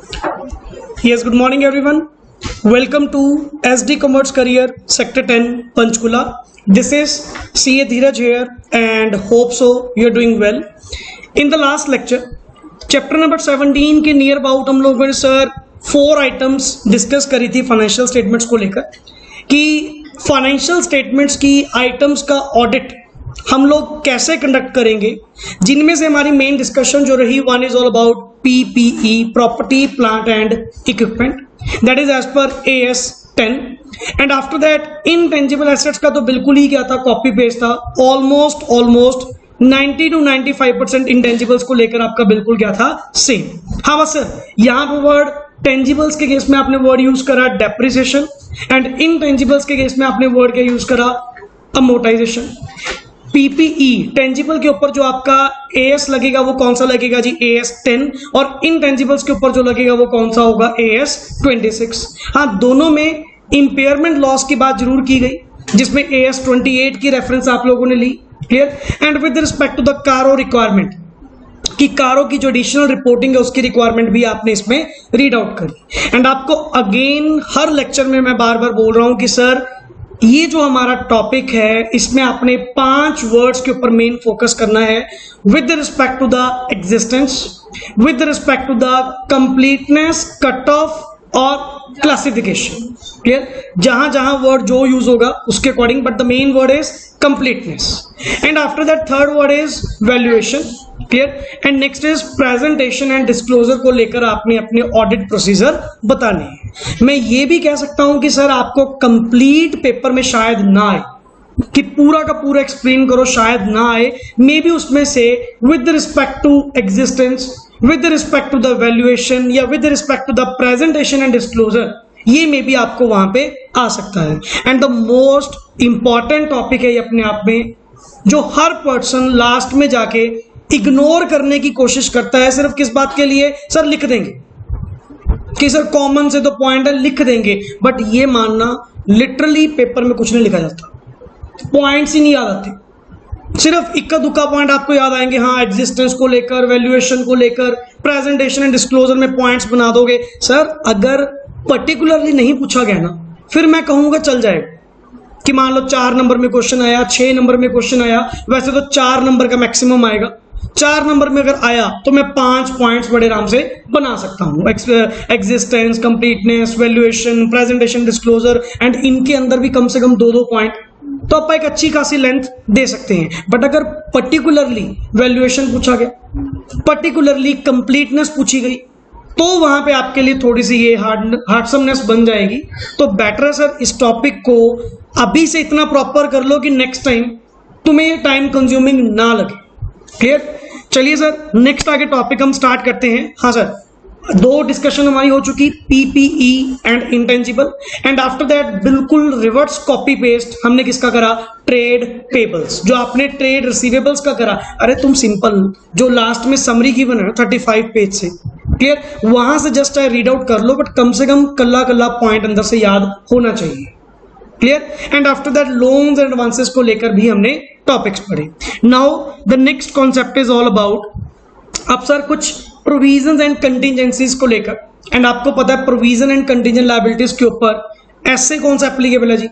Yes, good morning everyone. Welcome to SD Commerce Career Sector 10 Panchkula. This is CA Dheeraj here and hope so you're doing well. In the last lecture, chapter number 17 के near about हम लोगों ने sir 4 items discuss करी थी financial statements को लेकर कि financial statements की आइटम्स का ऑडिट हम लोग कैसे कंडक्ट करेंगे, जिनमें से हमारी मेन डिस्कशन जो रही one is all about PPE, property plant and equipment, that is as per AS 10 and after that intangible assets का तो बिल्कुल ही क्या था, कॉपी पेस्ट था. ऑलमोस्ट 90 to 95% इंटेंजिबल्स को लेकर आपका बिल्कुल क्या था, सेम. हाँ बस सर यहाँ पे वर्ड टेंजिबल्स के केस में आपने वर्ड यूज करा डेप्रिसिएशन एंड इनटेंजिबल्स के केस में आपने वर्ड क्या यूज करा, अमोर्टाइजेशन. PPE टेंजिबल के ऊपर जो आपका AS लगेगा वो कौन सा लगेगा जी, AS 10, और इनटेंजिबल्स के ऊपर जो लगेगा वो कौन सा होगा, AS 26. हाँ, दोनों में इंपेयरमेंट लॉस की बात जरूर की गई जिसमें AS 28 की रेफरेंस आप लोगों ने ली. Clear. And with respect to the CARO requirement कि कारो की जो एडिशनल रिपोर्टिंग है उसकी रिक्वायरमेंट भी आपने इसमें रीड आउट करी. एंड आपको अगेन हर लेक्चर में मैं बार बार बोल रहा हूं कि सर ये जो हमारा टॉपिक है इसमें आपने 5 वर्ड्स के ऊपर मेन फोकस करना है with respect to the existence, with respect to the completeness, cut off और क्लासिफिकेशन. क्लियर. जहां जहां वर्ड जो यूज होगा उसके according, but the main word is completeness. And after that third word is valuation. Clear. And next is presentation and disclosure को लेकर आपने अपने ऑडिट प्रोसीजर बताने हैं. मैं ये भी कह सकता हूं कि सर आपको कंप्लीट पेपर में शायद ना आए कि पूरा का पूरा एक्सप्लेन करो, शायद ना आए. मे बी उसमें से with respect to existence, with respect to the valuation या with respect to the presentation and disclosure, ये मे बी आपको वहां पे आ सकता है. And the most important topic है ये अपने आप में, जो हर पर्सन लास्ट में जाके इग्नोर करने की कोशिश करता है. सिर्फ किस बात के लिए, सर लिख देंगे कि सर कॉमन से तो पॉइंट है, लिख देंगे. बट ये मानना लिटरली पेपर में कुछ नहीं लिखा जाता, पॉइंट्स ही नहीं याद आते. सिर्फ इक्का दुक्का पॉइंट आपको याद आएंगे. हाँ, एग्जिस्टेंस को लेकर, वैल्यूएशन को लेकर, प्रेजेंटेशन एंड डिस्क्लोजर में पॉइंट्स बना दोगे. सर अगर पर्टिकुलरली नहीं पूछा गया ना, फिर मैं कहूंगा चल जाएगा कि मान लो 4 नंबर में क्वेश्चन आया, 6 नंबर में क्वेश्चन आया, वैसे तो 4 नंबर का मैक्सिमम आएगा. 4 नंबर में अगर आया तो मैं 5 पॉइंट्स बड़े आराम से बना सकता हूं. Existence, completeness, valuation, presentation, disclosure, and इनके अंदर भी कम से कम 2-2 पॉइंट, तो आप एक अच्छी खासी लेंथ दे सकते हैं. बट अगर पर्टिकुलरली वैल्यूएशन पूछा गया, पर्टिकुलरली कंप्लीटनेस पूछी गई, तो वहां पे आपके लिए थोड़ी सी ये हार्डसमनेस बन जाएगी. तो बेटर है सर इस टॉपिक को अभी से इतना प्रॉपर कर लो कि नेक्स्ट टाइम तुम्हें ये टाइम कंज्यूमिंग ना लगे. क्लियर. चलिए सर नेक्स्ट आगे टॉपिक हम स्टार्ट करते हैं. हाँ सर, 2 डिस्कशन हमारी हो चुकी, PPE and intangible. And after that बिल्कुल रिवर्स कॉपी पेस्ट हमने किसका करा, ट्रेड पेबल्स. जो आपने ट्रेड रिसीवेबल्स का करा, अरे तुम सिंपल जो लास्ट में समरी गिवन है 35 पेज से, क्लियर, वहां से जस्ट रीड आउट कर लो, बट कम से कम कल्ला कल्ला पॉइंट अंदर से याद होना चाहिए. Clear. And after that loans and advances को लेकर भी हमने टॉपिक्स पढ़े. Now the next concept is all about, अब सर कुछ प्रोविजंस एंड कंटिजेंसीज को लेकर. एंड आपको पता है प्रोविजन एंड कंटिजेंट लायबिलिटीज के ऊपर ऐसे कौन सा एप्लीकेबल है जी,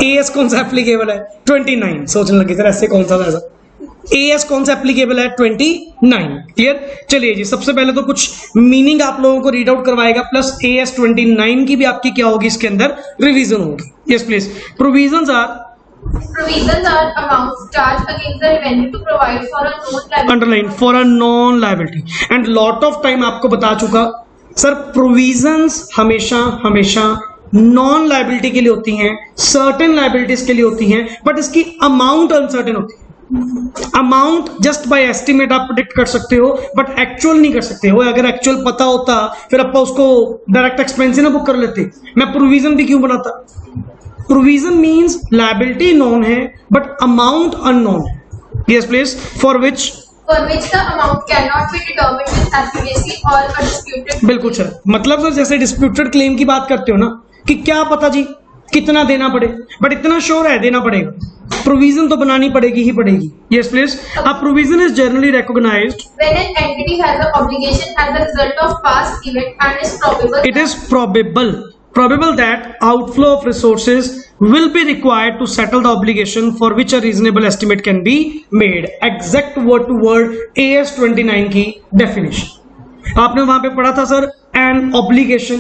AS कौन सा एप्लीकेबल है, 29. सोचने लगे सर ऐसे कौन सा था, ऐसा AS कौन सा एप्लीकेबल है, 29. क्लियर. चलिए जी, सबसे पहले तो कुछ मीनिंग आप लोगों को रीड आउट करवाएगा, प्लस AS 29 की भी आपकी क्या होगी, इसके अंदर रिवीजन होगी. Yes please. Provisions are amounts charged against the revenue to provide for a known liability. Underline for a known liability. And lot of time आपको बता चुका सर, provisions हमेशा नॉन लाइबिलिटी के लिए होती हैं, सर्टेन लाइबिलिटीज के लिए होती हैं, बट इसकी अमाउंट अनसर्टेन होती है. अमाउंट जस्ट बाय एस्टिमेट आप प्रेडिक्ट कर सकते हो, बट एक्चुअल नहीं कर सकते हो. अगर एक्चुअल पता होता फिर अपन उसको डायरेक्ट एक्सपेंस ही ना बुक कर लेते. मैं प्रोविजन भी क्यों बनाता. प्रोविजन मींस लायबिलिटी नोन है but amount unknown. Yes please. For which the amount cannot be determined with accuracy or a disputed. बिल्कुल सर, मतलब सर जैसे डिस्प्यूटेड क्लेम की बात करते हो ना, कि क्या पता जी कितना देना पड़े, बट इतना श्योर है देना पड़ेगा, प्रोविजन तो बनानी पड़ेगी ही पड़ेगी। Yes please. A provision is generally recognised When an entity has an obligation as a result of past event and is probable. It is probable that outflow of resources will be required to settle the obligation for which a reasonable estimate can be made. Exact word to word AS 29 की definition आपने वहां पे पढ़ा था sir, an obligation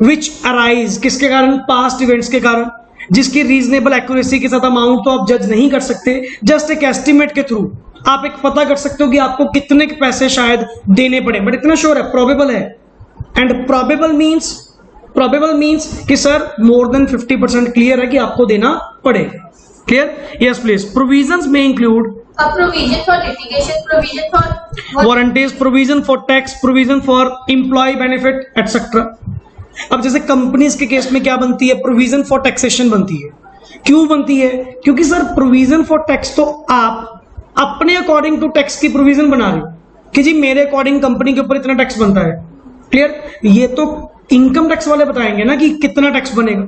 which arise किसके कारण, past events के कारण, जिसकी रीजनेबल एक्यूरेसी के साथ अमाउंट तो आप जज नहीं कर सकते, जस्ट एक एस्टिमेट के थ्रू आप एक पता कर सकते हो कि आपको कितने के पैसे शायद देने पड़े, बट इतना श्योर है, प्रोबेबल है। एंड प्रोबेबल मीन्स कि सर मोर देन 50% क्लियर है कि आपको देना पड़ेगा। क्लियर? Yes please. प्रोविजंस में include A provision for litigation, provision for warranties, provision for tax, provision for employee benefit etcetera. अब जैसे कंपनीज के केस में क्या बनती है, प्रोविजन फॉर टैक्सेशन बनती है। क्यों बनती है? क्योंकि सर प्रोविजन फॉर टैक्स तो आप अपने अकॉर्डिंग टू टैक्स की प्रोविजन बना रहे हो कि जी मेरे अकॉर्डिंग कंपनी के ऊपर इतना टैक्स बनता है। क्लियर? ये तो इनकम टैक्स वाले बताएंगे ना कि कितना टैक्स बनेगा,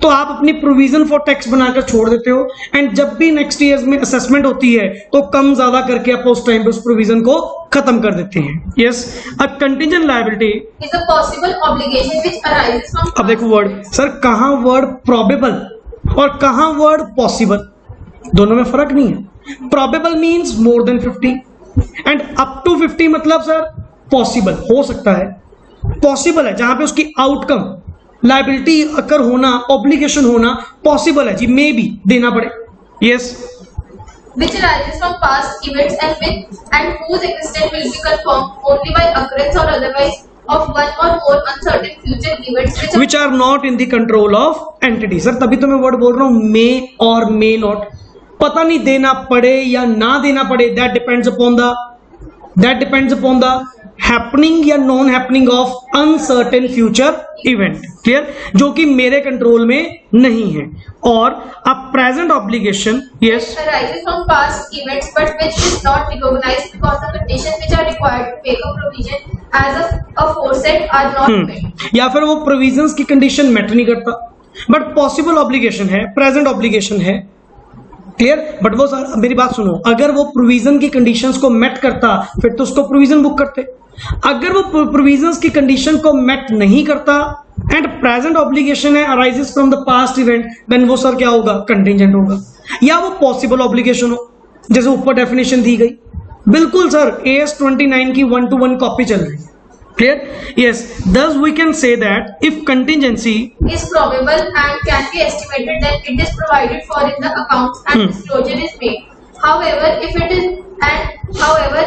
तो आप अपनी प्रोविजन फॉर टैक्स बनाकर छोड़ देते हो, एंड जब भी नेक्स्ट ईयर में असेसमेंट होती है तो कम ज्यादा करके आप उस टाइम पे उस प्रोविजन को खत्म कर देते हैं। Yes. A contingent liability is a possible obligation which arises from. अब देखो वर्ड सर, कहां वर्ड प्रोबेबल और कहां वर्ड पॉसिबल, दोनों में फर्क नहीं है। Probable means more than 50 and up to 50 मतलब सर पॉसिबल हो सकता है, पॉसिबल है जहां पे उसकी आउटकम लायबिलिटी अकर होना, ऑब्लिगेशन होना पॉसिबल है जी, मे भी देना पड़े। Yes. Which arises from past events and whose existence will be confirmed only by occurrence or otherwise of one or more uncertain future events which are not in the control of entity। Sir तभी तो मैं word बोल रहा हूं मे और may not, पता नहीं देना पड़े या ना देना पड़े, that depends upon the happening या non happening of uncertain future event. Clear? जो कि मेरे कंट्रोल में नहीं है। और a present obligation yes arises from past events but which is not recognized because the conditions which are required to make a provision as aforesaid are not met. या फिर वो प्रोविजंस की कंडीशन मेट नहीं करता, but possible obligation है, present obligation है। Clear? But वो sir मेरी बात सुनो, अगर वो प्रोविजन की कंडीशंस को मेट करता फिर तो उसको प्रोविजन बुक करते, अगर वो प्रोविजंस की कंडीशन को मेट नहीं करता एंड प्रेजेंट ऑब्लिगेशन है arises from the past event, then वो सर क्या होगा, कंटिंजेंट होगा। या वो पॉसिबल ऑब्लिगेशन हो जैसे ऊपर डेफिनेशन दी गई। बिल्कुल सर AS 29 की 1-to-1 कॉपी चल रही है। Clear? Yes. thus we can say that if contingency is probable and can be estimated, then it is provided for in the accounts and disclosure is made. However,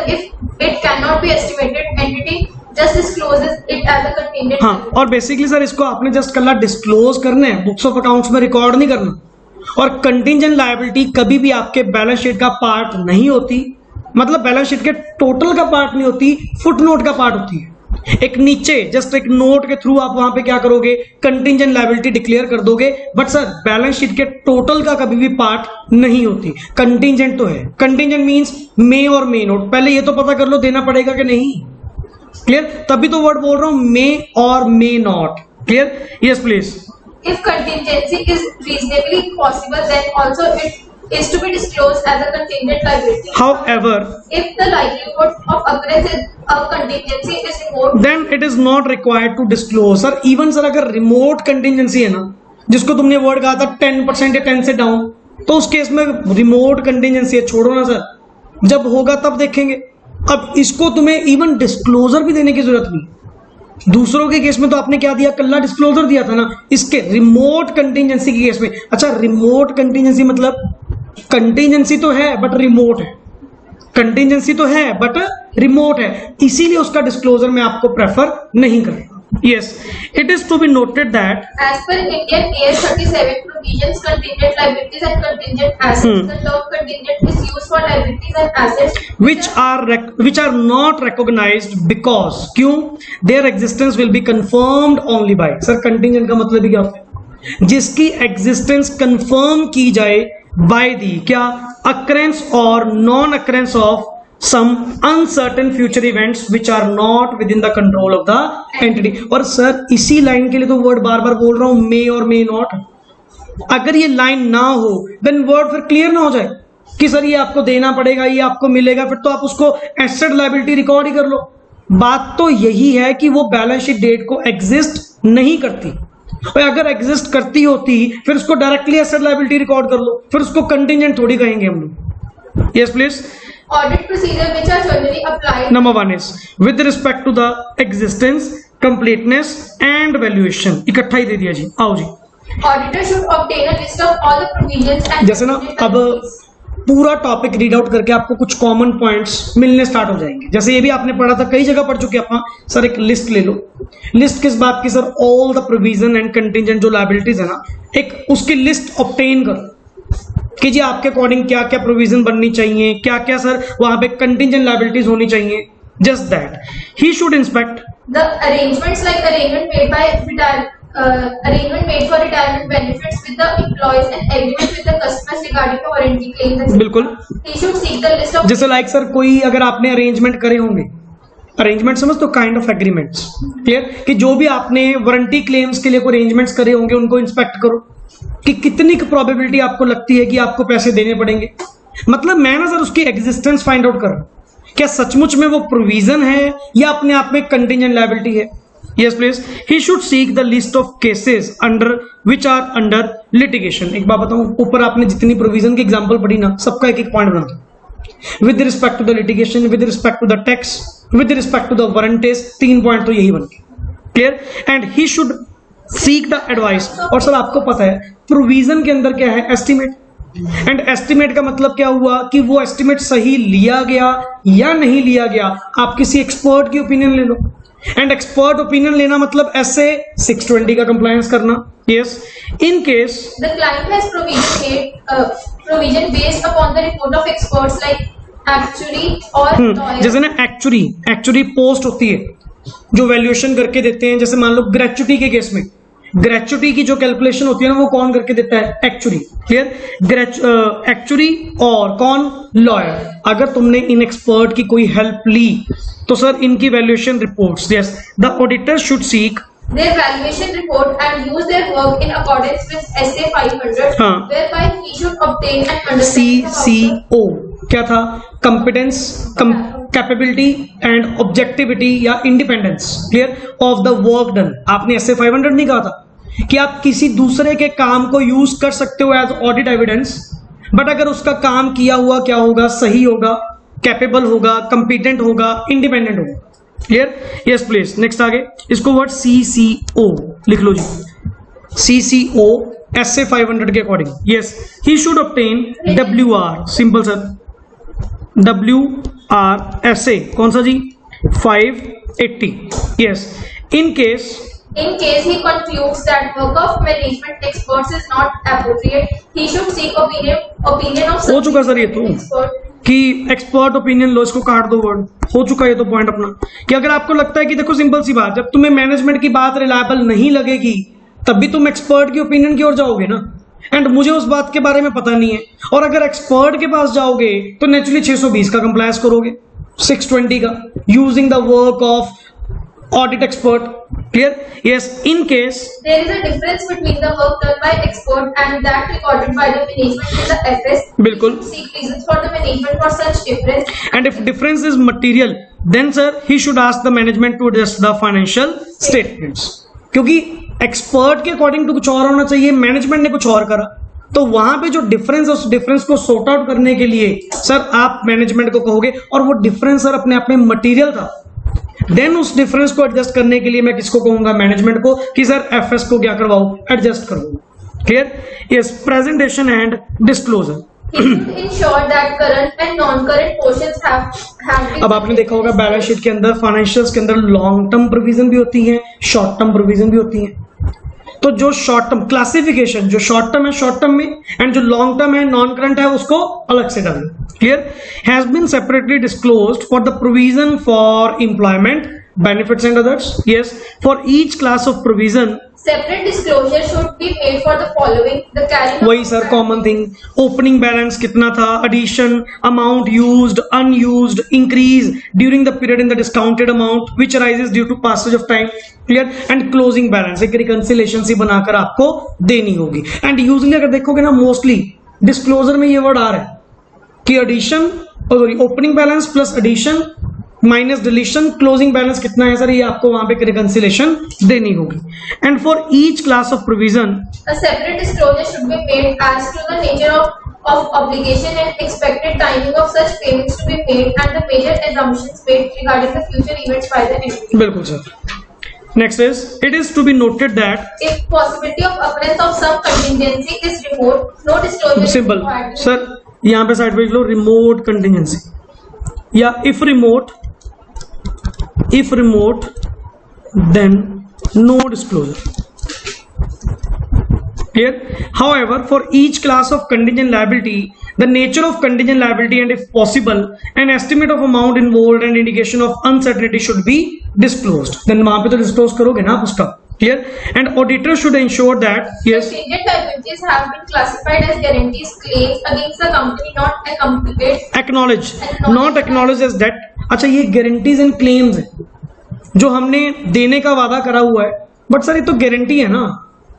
if it cannot be estimated, entity just discloses it as a contingent. हाँ, और basically sir इसको आपने just कल disclose करना है, books of accounts में record नहीं करना। और कंटिंजेंट लायबिलिटी कभी भी आपके बैलेंस शीट का पार्ट नहीं होती, मतलब बैलेंस शीट के टोटल का पार्ट नहीं होती, फुटनोट का पार्ट होती है। एक नीचे जस्ट एक नोट के थ्रू आप वहां पे क्या करोगे, कंटिंजेंट लायबिलिटी डिक्लेयर कर दोगे, बट सर बैलेंस शीट के टोटल का कभी भी पार्ट नहीं होती, कंटिंजेंट तो है। कंटिंजेंट मींस मे और मे नोट, पहले ये तो पता कर लो देना पड़ेगा कि नहीं। क्लियर? तभी तो वर्ड बोल रहा हूं मे और may not. Clear? Yes please. If contingency is reasonably possible, then also it is to be disclosed as a contingent liability. However, if the likelihood of occurrence of contingency is remote, then it is not required to disclose। Sir even sir अगर remote contingency है ना, जिसको तुमने word कहा था 10% या 10 से down, तो उस केस में रिमोट कंटिंजेंसी है, छोड़ो ना सर, जब होगा तब देखेंगे। अब इसको तुम्हें इवन डिस्क्लोजर भी देने की जरूरत नहीं। दूसरों के केस में तो आपने क्या दिया, कल्ला डिस्क्लोजर दिया था ना, इसके रिमोट कंटिंजेंसी के केस में। अच्छा, रिमोट कंटिंजेंसी मतलब कंटिंजेंसी तो है बट रिमोट है, कंटिंजेंसी तो है बट रिमोट है, इसीलिए उसका डिस्क्लोजर मैं आपको प्रेफर नहीं करूंगा। Yes, it is to be noted that as per Indian AS 37 provisions, contingent liabilities and contingent assets, the term contingent is used for liabilities and assets which are not recognized because क्यों, their existence will be confirmed only by। Sir contingent का मतलब ही क्या होता है, जिसकी existence confirm की जाए by the क्या, occurrence or non occurrence of some uncertain future events which are not within the control of the entity। और सर इसी लाइन के लिए तो वर्ड बार बार बोल रहा हूं मे और मे नॉट। अगर ये लाइन ना हो देन वर्ड फिर क्लियर ना हो जाए कि सर ये आपको देना पड़ेगा, ये आपको मिलेगा, फिर तो आप उसको एसेट लायबिलिटी रिकॉर्ड ही कर लो। बात तो यही है कि वो बैलेंस शीट डेट को एग्जिस्ट नहीं करती, और अगर एग्जिस्ट करती होती फिर उसको डायरेक्टली एसेट लायबिलिटी रिकॉर्ड कर लो, फिर उसको कंटिजेंट थोड़ी कहेंगे हम लोग। Yes please. Audit procedure which are generally applied. Number 1 is with respect to the existence, completeness and valuation। इकट्ठा ही दे दिया जी, आओ जी। Auditor should obtain a list of all the provisions and जैसे ना अब पूरा टॉपिक रीड आउट करके आपको कुछ कॉमन पॉइंट्स मिलने स्टार्ट हो जाएंगे। जैसे ये भी आपने पढ़ा था, कई जगह पढ़ चुके आप। सर एक लिस्ट ले लो। लिस्ट किस बात की sir? All the provision and contingent जो लायबिलिटीज है ना, एक उसकी लिस्ट ऑब्टेन करो कि जी आपके अकॉर्डिंग क्या क्या प्रोविजन बननी चाहिए, क्या क्या सर वहां पे कंटिजेंट लायबिलिटीज होनी चाहिए। Just that he should inspect the arrangements like arrangement made for retirement benefits with the employees and agreement with the customers regarding the warranty claims, etc. बिल्कुल। He should seek the list of जैसे like sir कोई अगर आपने arrangement करे होंगे, arrangement समझ तो kind of agreements, clear, कि जो भी आपने वारंटी क्लेम्स के लिए कोई अरेंजमेंट्स करे होंगे उनको इंस्पेक्ट करो कि कितनी प्रोबेबिलिटी आपको लगती है कि आपको पैसे देने पड़ेंगे। मतलब मैं ना सर उसकी एग्जिस्टेंस फाइंड आउट कर रहा हूं, क्या सचमुच में वो प्रोविजन है या अपने आप में कंटिजेंट लायबिलिटी है। Yes please. He should seek the list of cases under which are under litigation. एक बात बताऊं, ऊपर आपने जितनी प्रोविजन की एग्जांपल पढ़ी ना, सबका एक एक पॉइंट बना दो। With respect to the litigation, with respect to the tax, with respect to the warranties, 3 point तो यही बन गए, clear. And he should seek the advice. और सर आपको पता है प्रोविजन के अंदर क्या है? एस्टिमेट। एंड एस्टिमेट का मतलब क्या हुआ कि वो एस्टिमेट सही लिया गया या नहीं लिया गया, आप किसी एक्सपर्ट की ओपिनियन ले लो। एंड एक्सपर्ट ओपिनियन लेना मतलब ऐसे 620 का कंप्लायंस करना। Yes, in case the client has provision based upon the report of experts like actuary or lawyer. जैसे ना एक्चुअली पोस्ट होती है जो वैल्यूएशन करके देते हैं। जैसे मान लो ग्रेचुटी के केस में, ग्रेचुटी की जो कैलकुलेशन होती है ना वो कौन करके देता है? Actually, clear. एक्चुअली और कौन? लॉयर। अगर तुमने इन एक्सपर्ट की कोई हेल्प ली तो सर इनकी valuation reports, yes, the auditor should seek their valuation report and use their work in accordance with SA 500, हाँ। whereby he should obtain and understand CCO क्या था? कंपिटेंस, कैपेबिलिटी एंड ऑब्जेक्टिविटी या independence, clear, of the work done. आपने SA 500 नहीं कहा था कि आप किसी दूसरे के काम को यूज कर सकते हो एज ऑडिट एविडेंस, बट अगर उसका काम किया हुआ क्या होगा? सही होगा, कैपेबल होगा, कंपिटेंट होगा, इंडिपेंडेंट होगा, क्लियर। Yes please. नेक्स्ट आगे इसको वर्ड CCO लिख लो जी। CCO SA 500 के according, yes, he should obtain WR, simple sir, WRSA कौन सा जी? 580। Yes, in case he concludes that work of management experts is not appropriate, he should seek opinion of हो चुका sir ये तो expert. कि expert opinion लो, इसको काट दो वर्ड, हो चुका ये तो पॉइंट अपना। कि अगर आपको लगता है कि देखो सिंपल सी बात, जब तुम्हें मैनेजमेंट की बात रिलायबल नहीं लगेगी तब भी तुम एक्सपर्ट की ओपिनियन की ओर जाओगे ना। एंड मुझे उस बात के बारे में पता नहीं है, और अगर एक्सपर्ट के पास जाओगे तो नेचुरली 620 का कंप्लायंस करोगे, 620 का, using the work of audit expert, clear. Yes, in case There is a difference between the work done by expert and that recorded by the management in the FS. बिल्कुल। Seek reasons for the management for such difference. and if difference is material then sir he should ask the management to adjust the financial statements। क्योंकि expert के according तो कुछ और होना चाहिए, management ने कुछ और करा, तो वहां पे जो डिफरेंस है उस डिफरेंस को सॉर्ट आउट करने के लिए सर आप मैनेजमेंट को कहोगे, और वो डिफरेंस सर अपने आप में मटेरियल था, देन उस डिफरेंस को एडजस्ट करने के लिए मैं किसको कहूंगा? मैनेजमेंट को, कि सर FS को क्या करवाओ? एडजस्ट करो, clear. Yes, presentation and disclosure. He should ensure that current and non-current portions have been. अब आपने देखा होगा बैलेंस शीट के अंदर, फाइनेंशियल्स के अंदर लॉन्ग टर्म प्रोविजन भी होती है, शॉर्ट टर्म प्रोविजन भी होती है। तो जो शॉर्ट टर्म क्लासिफिकेशन, जो शॉर्ट टर्म है शॉर्ट टर्म में, एंड जो लॉन्ग टर्म है नॉन करंट है उसको अलग से डालो, clear. Has been separately disclosed for the provision for employment benefits and others. Yes, for each class of provision, separate disclosure should be made for the following: the carrying वही sir common thing, opening balance कितना था, addition, amount used, unused, increase during the period in the discounted amount which arises due to passage of time, clear, and closing balance एक reconciliation सी बनाकर आपको देनी होगी. And usually अगर देखोगे ना, मोस्टली डिस्क्लोजर में ये वर्ड आ रहा है कि addition, sorry, opening balance plus addition minus deletion, closing balance कितना है सर, ये आपको वहां पे रिकंसिलेशन देनी होगी. And for each class of provision a separate disclosure should be made as to the nature of obligation and expected timing of such payments to be made and the major assumptions made regarding the future events by the entity. बिल्कुल sir. Next is, it is to be noted that If possibility of occurrence of some contingency is remote, no disclosure is simple required. Sir, यहां पे side पे लिख लो remote contingency या if remote then no disclosure. Clear? However, for each class of contingent liability, the nature of contingent liability and if possible an estimate of amount involved and indication of uncertainty should be disclosed. Then वहां पे तो disclose करोगे ना आप उसका. Clear? And auditor should ensure that yes, Contingent liabilities have been classified as guarantees claims against the company not accompanied. not acknowledged as debt. अच्छा, ये guarantees and claims है जो हमने देने का वादा करा हुआ है, बट सर ये तो गारंटी है ना,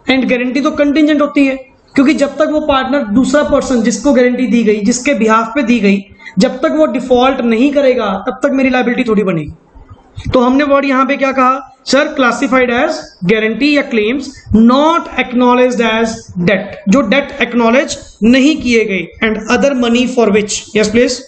एंड गारंटी तो कंटिजेंट होती है, क्योंकि जब तक वो पार्टनर, दूसरा पर्सन जिसको गारंटी दी गई, जिसके बिहाफ पे दी गई, जब तक वो डिफॉल्ट नहीं करेगा तब तक मेरी लायबिलिटी थोड़ी बनेगी. तो हमने वर्ड यहां पे क्या कहा सर, क्लासिफाइड एज गारंटी या claims, not acknowledged as debt, जो डेट एक्नॉलेज नहीं किए गए, and other money for which, yes please,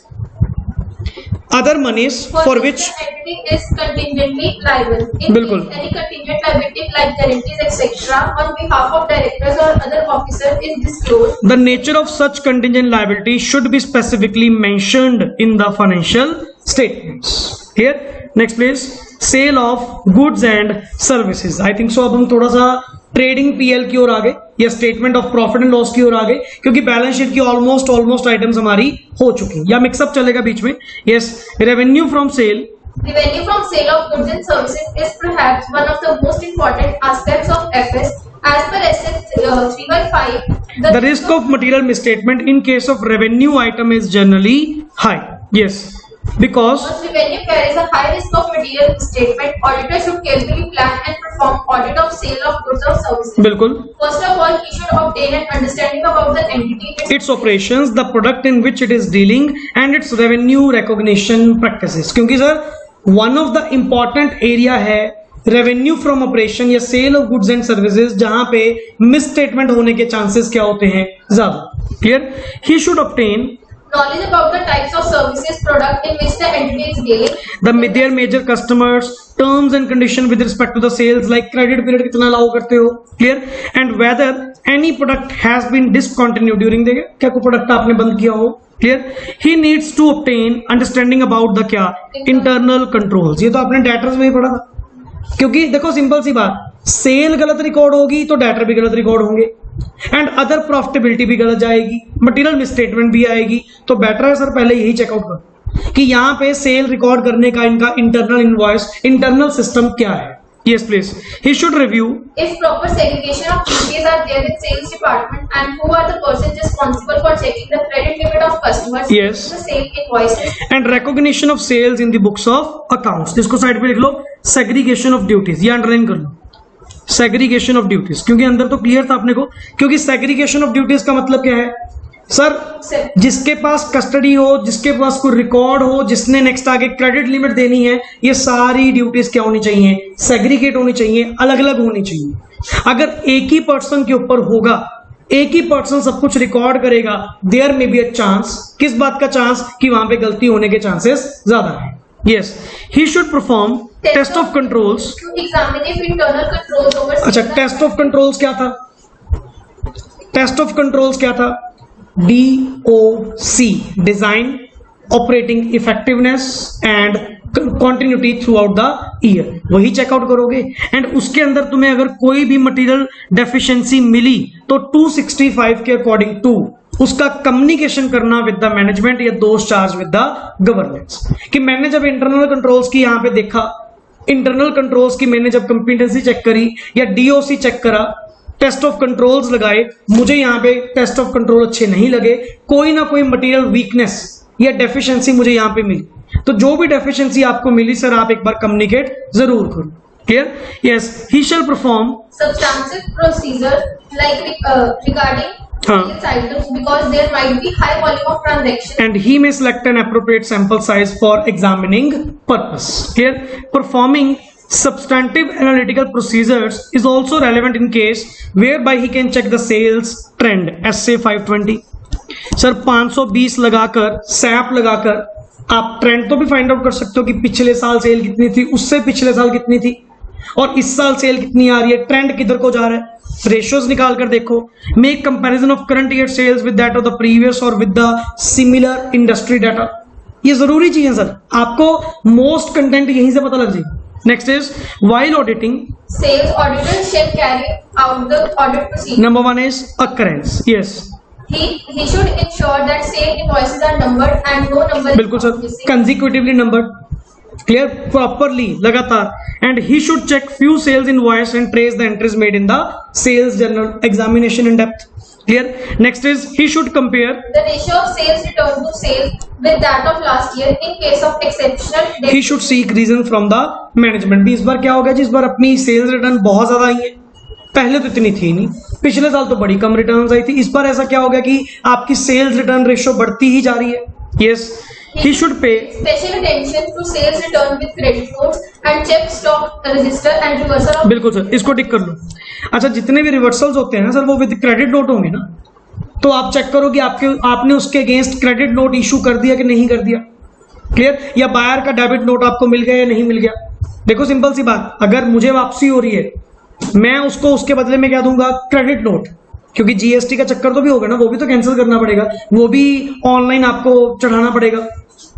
other monies for which the entity is contingently liable. In बिल्कुल. case any contingent liability like guarantees etc. on behalf of directors or other officers is disclosed, the nature of such contingent liability should be specifically mentioned in the financial statements. Here, next please, sale of goods and services. I think so अब हम थोड़ा सा trading PL की ओर आ गए या statement of profit and loss की ओर आ गए, क्योंकि बैलेंस शीट की ऑलमोस्ट आइटम्स हमारी हो चुकी, या मिक्सअप चलेगा बीच में. Yes, revenue from sale. revenue from sale of goods and services is perhaps one of the most important aspects of FS. As per SF 315, The risk of material misstatement in case of revenue item is generally high. Yes, because Once revenue carries a high risk of material misstatement, auditor should carefully plan and perform audit of sale of goods or services. बिल्कुल, First of all, he should obtain an understanding about the entity, its operations, the product in which it is dealing, and its revenue recognition practices. क्योंकि sir one of the important area है revenue from operation या sale of goods and services, जहां पे miss statement होने के chances क्या होते हैं, ज्यादा. Clear? He should obtain knowledge about the types of services product in which the entity is dealing, their major customers, terms and condition with respect to the sales, like credit period कितना allow करते हो, clear, and whether any product has been discontinued during the, क्या कोई product आपने बंद किया हो, clear. He needs to obtain understanding about the क्या internal controls. ये तो आपने डेटर्स में ही पढ़ा था, क्योंकि देखो सिंपल सी बात, सेल गलत रिकॉर्ड होगी तो डेटर भी गलत रिकॉर्ड होंगे, एंड अदर प्रॉफिटेबिलिटी भी गलत जाएगी, मटेरियल मिसस्टेटमेंट भी आएगी. तो बेटर है सर पहले यही चेकआउट करो कि यहाँ पे सेल रिकॉर्ड करने का इनका इंटरनल इनवॉइस, इंटरनल सिस्टम क्या है. Yes, please. He should review if proper segregation of duties are there with sales department and who are the persons responsible for checking the credit limit of customers, Yes. the sale invoices, and recognition of sales in the books of accounts. इसको side पे लिख लो, segregation of duties, ये underline कर लो, segregation of duties, क्योंकि अंदर तो clear था अपने को, क्योंकि segregation of duties का मतलब क्या है सर, जिसके पास कस्टडी हो, जिसके पास कोई रिकॉर्ड हो, जिसने नेक्स्ट आगे क्रेडिट लिमिट देनी है, ये सारी ड्यूटीज क्या होनी चाहिए, सेग्रीगेट होनी चाहिए, अलग अलग होनी चाहिए. अगर एक ही पर्सन के ऊपर होगा, एक ही पर्सन सब कुछ रिकॉर्ड करेगा, there may be a chance, किस बात का चांस, कि वहां पे गलती होने के चांसेस ज्यादा है. Yes, he should perform test of controls. to examine if internal controls over अच्छा, टेस्ट ऑफ कंट्रोल्स क्या था, टेस्ट ऑफ कंट्रोल्स क्या था, DOC, design, operating effectiveness and continuity throughout the year, वही चेकआउट करोगे. And उसके अंदर तुम्हें अगर कोई भी मटेरियल डेफिशिएंसी मिली तो 265 के अकॉर्डिंग टू उसका कम्युनिकेशन करना विद द मैनेजमेंट या दोष चार्ज विद द गवर्नेंस. कि मैंने जब इंटरनल कंट्रोल्स की यहां पे देखा इंटरनल कंट्रोल्स की मैंने जब कंपिटेंसी चेक करी या डीओसी चेक करा, टेस्ट ऑफ कंट्रोल्स लगाए, मुझे यहाँ पे टेस्ट ऑफ कंट्रोल अच्छे नहीं लगे, कोई ना कोई मटेरियल वीकनेस या डेफिशिएंसी मुझे यहाँ पे मिली। तो जो भी डेफिशिएंसी आपको मिली सर, आप एक बार कम्युनिकेट जरूर करो। Clear? Yes, he shell perform substantive procedure like regarding sales items because there might be high volume of transactions. and he may select an appropriate sample size for examining purpose. Here, performing substantive analytical procedures is also relevant in case whereby he can check the sales trend. SA 520 sir 520 लगाकर, SAP लगाकर आप trend तो भी find out कर सकते हो कि पिछले साल सेल कितनी थी, उससे पिछले साल कितनी थी और इस साल सेल कितनी आ रही है, ट्रेंड किधर को जा रहा है, रेशियोज निकाल कर देखो। Make comparison of current year sales with that of the previous और with the similar industry data. ये जरूरी चीज है सर, आपको मोस्ट कंटेंट यहीं से पता लग जाए। Next is while auditing, Sales auditor shall carry out the audit procedure. Number one is occurrence. Yes, He should ensure that sale invoices are numbered and no number is बिल्कुल sir, missing. Consecutively numbered, clear, properly, लगातार। And he should check few sales invoice and trace the entries made in the sales journal, examination in depth. Clear? Next is he should compare, The ratio of sales return to sales with that of last year in case of exceptional ही debt. Should seek reason from the management. भी इस बार क्या हो गया जी, इस बार अपनी sales return बहुत ज्यादा आई है, पहले तो इतनी थी नहीं, पिछले साल तो बड़ी कम रिटर्न्स आई थी, इस बार ऐसा क्या हो गया कि आपकी सेल्स रिटर्न रेशियो बढ़ती ही जा रही है। यस, ही शुड पे Special attention to sales return with credit notes and check stock register and reversal of. बिल्कुल सर, इसको टिक कर लो। अच्छा, जितने भी रिवर्सल्स होते हैं ना सर, वो विद क्रेडिट नोट होंगे ना, तो आप चेक करो कि आपने उसके अगेंस्ट क्रेडिट नोट इशू कर दिया कि नहीं कर दिया। क्लियर? या बायर का डेबिट नोट आपको मिल गया या नहीं मिल गया। देखो सिंपल सी बात, अगर मुझे वापसी हो रही है, मैं उसको उसके बदले में क्या दूंगा, क्रेडिट नोट, क्योंकि जीएसटी का चक्कर तो भी होगा ना, वो भी तो कैंसिल करना पड़ेगा, वो भी ऑनलाइन आपको चढ़ाना पड़ेगा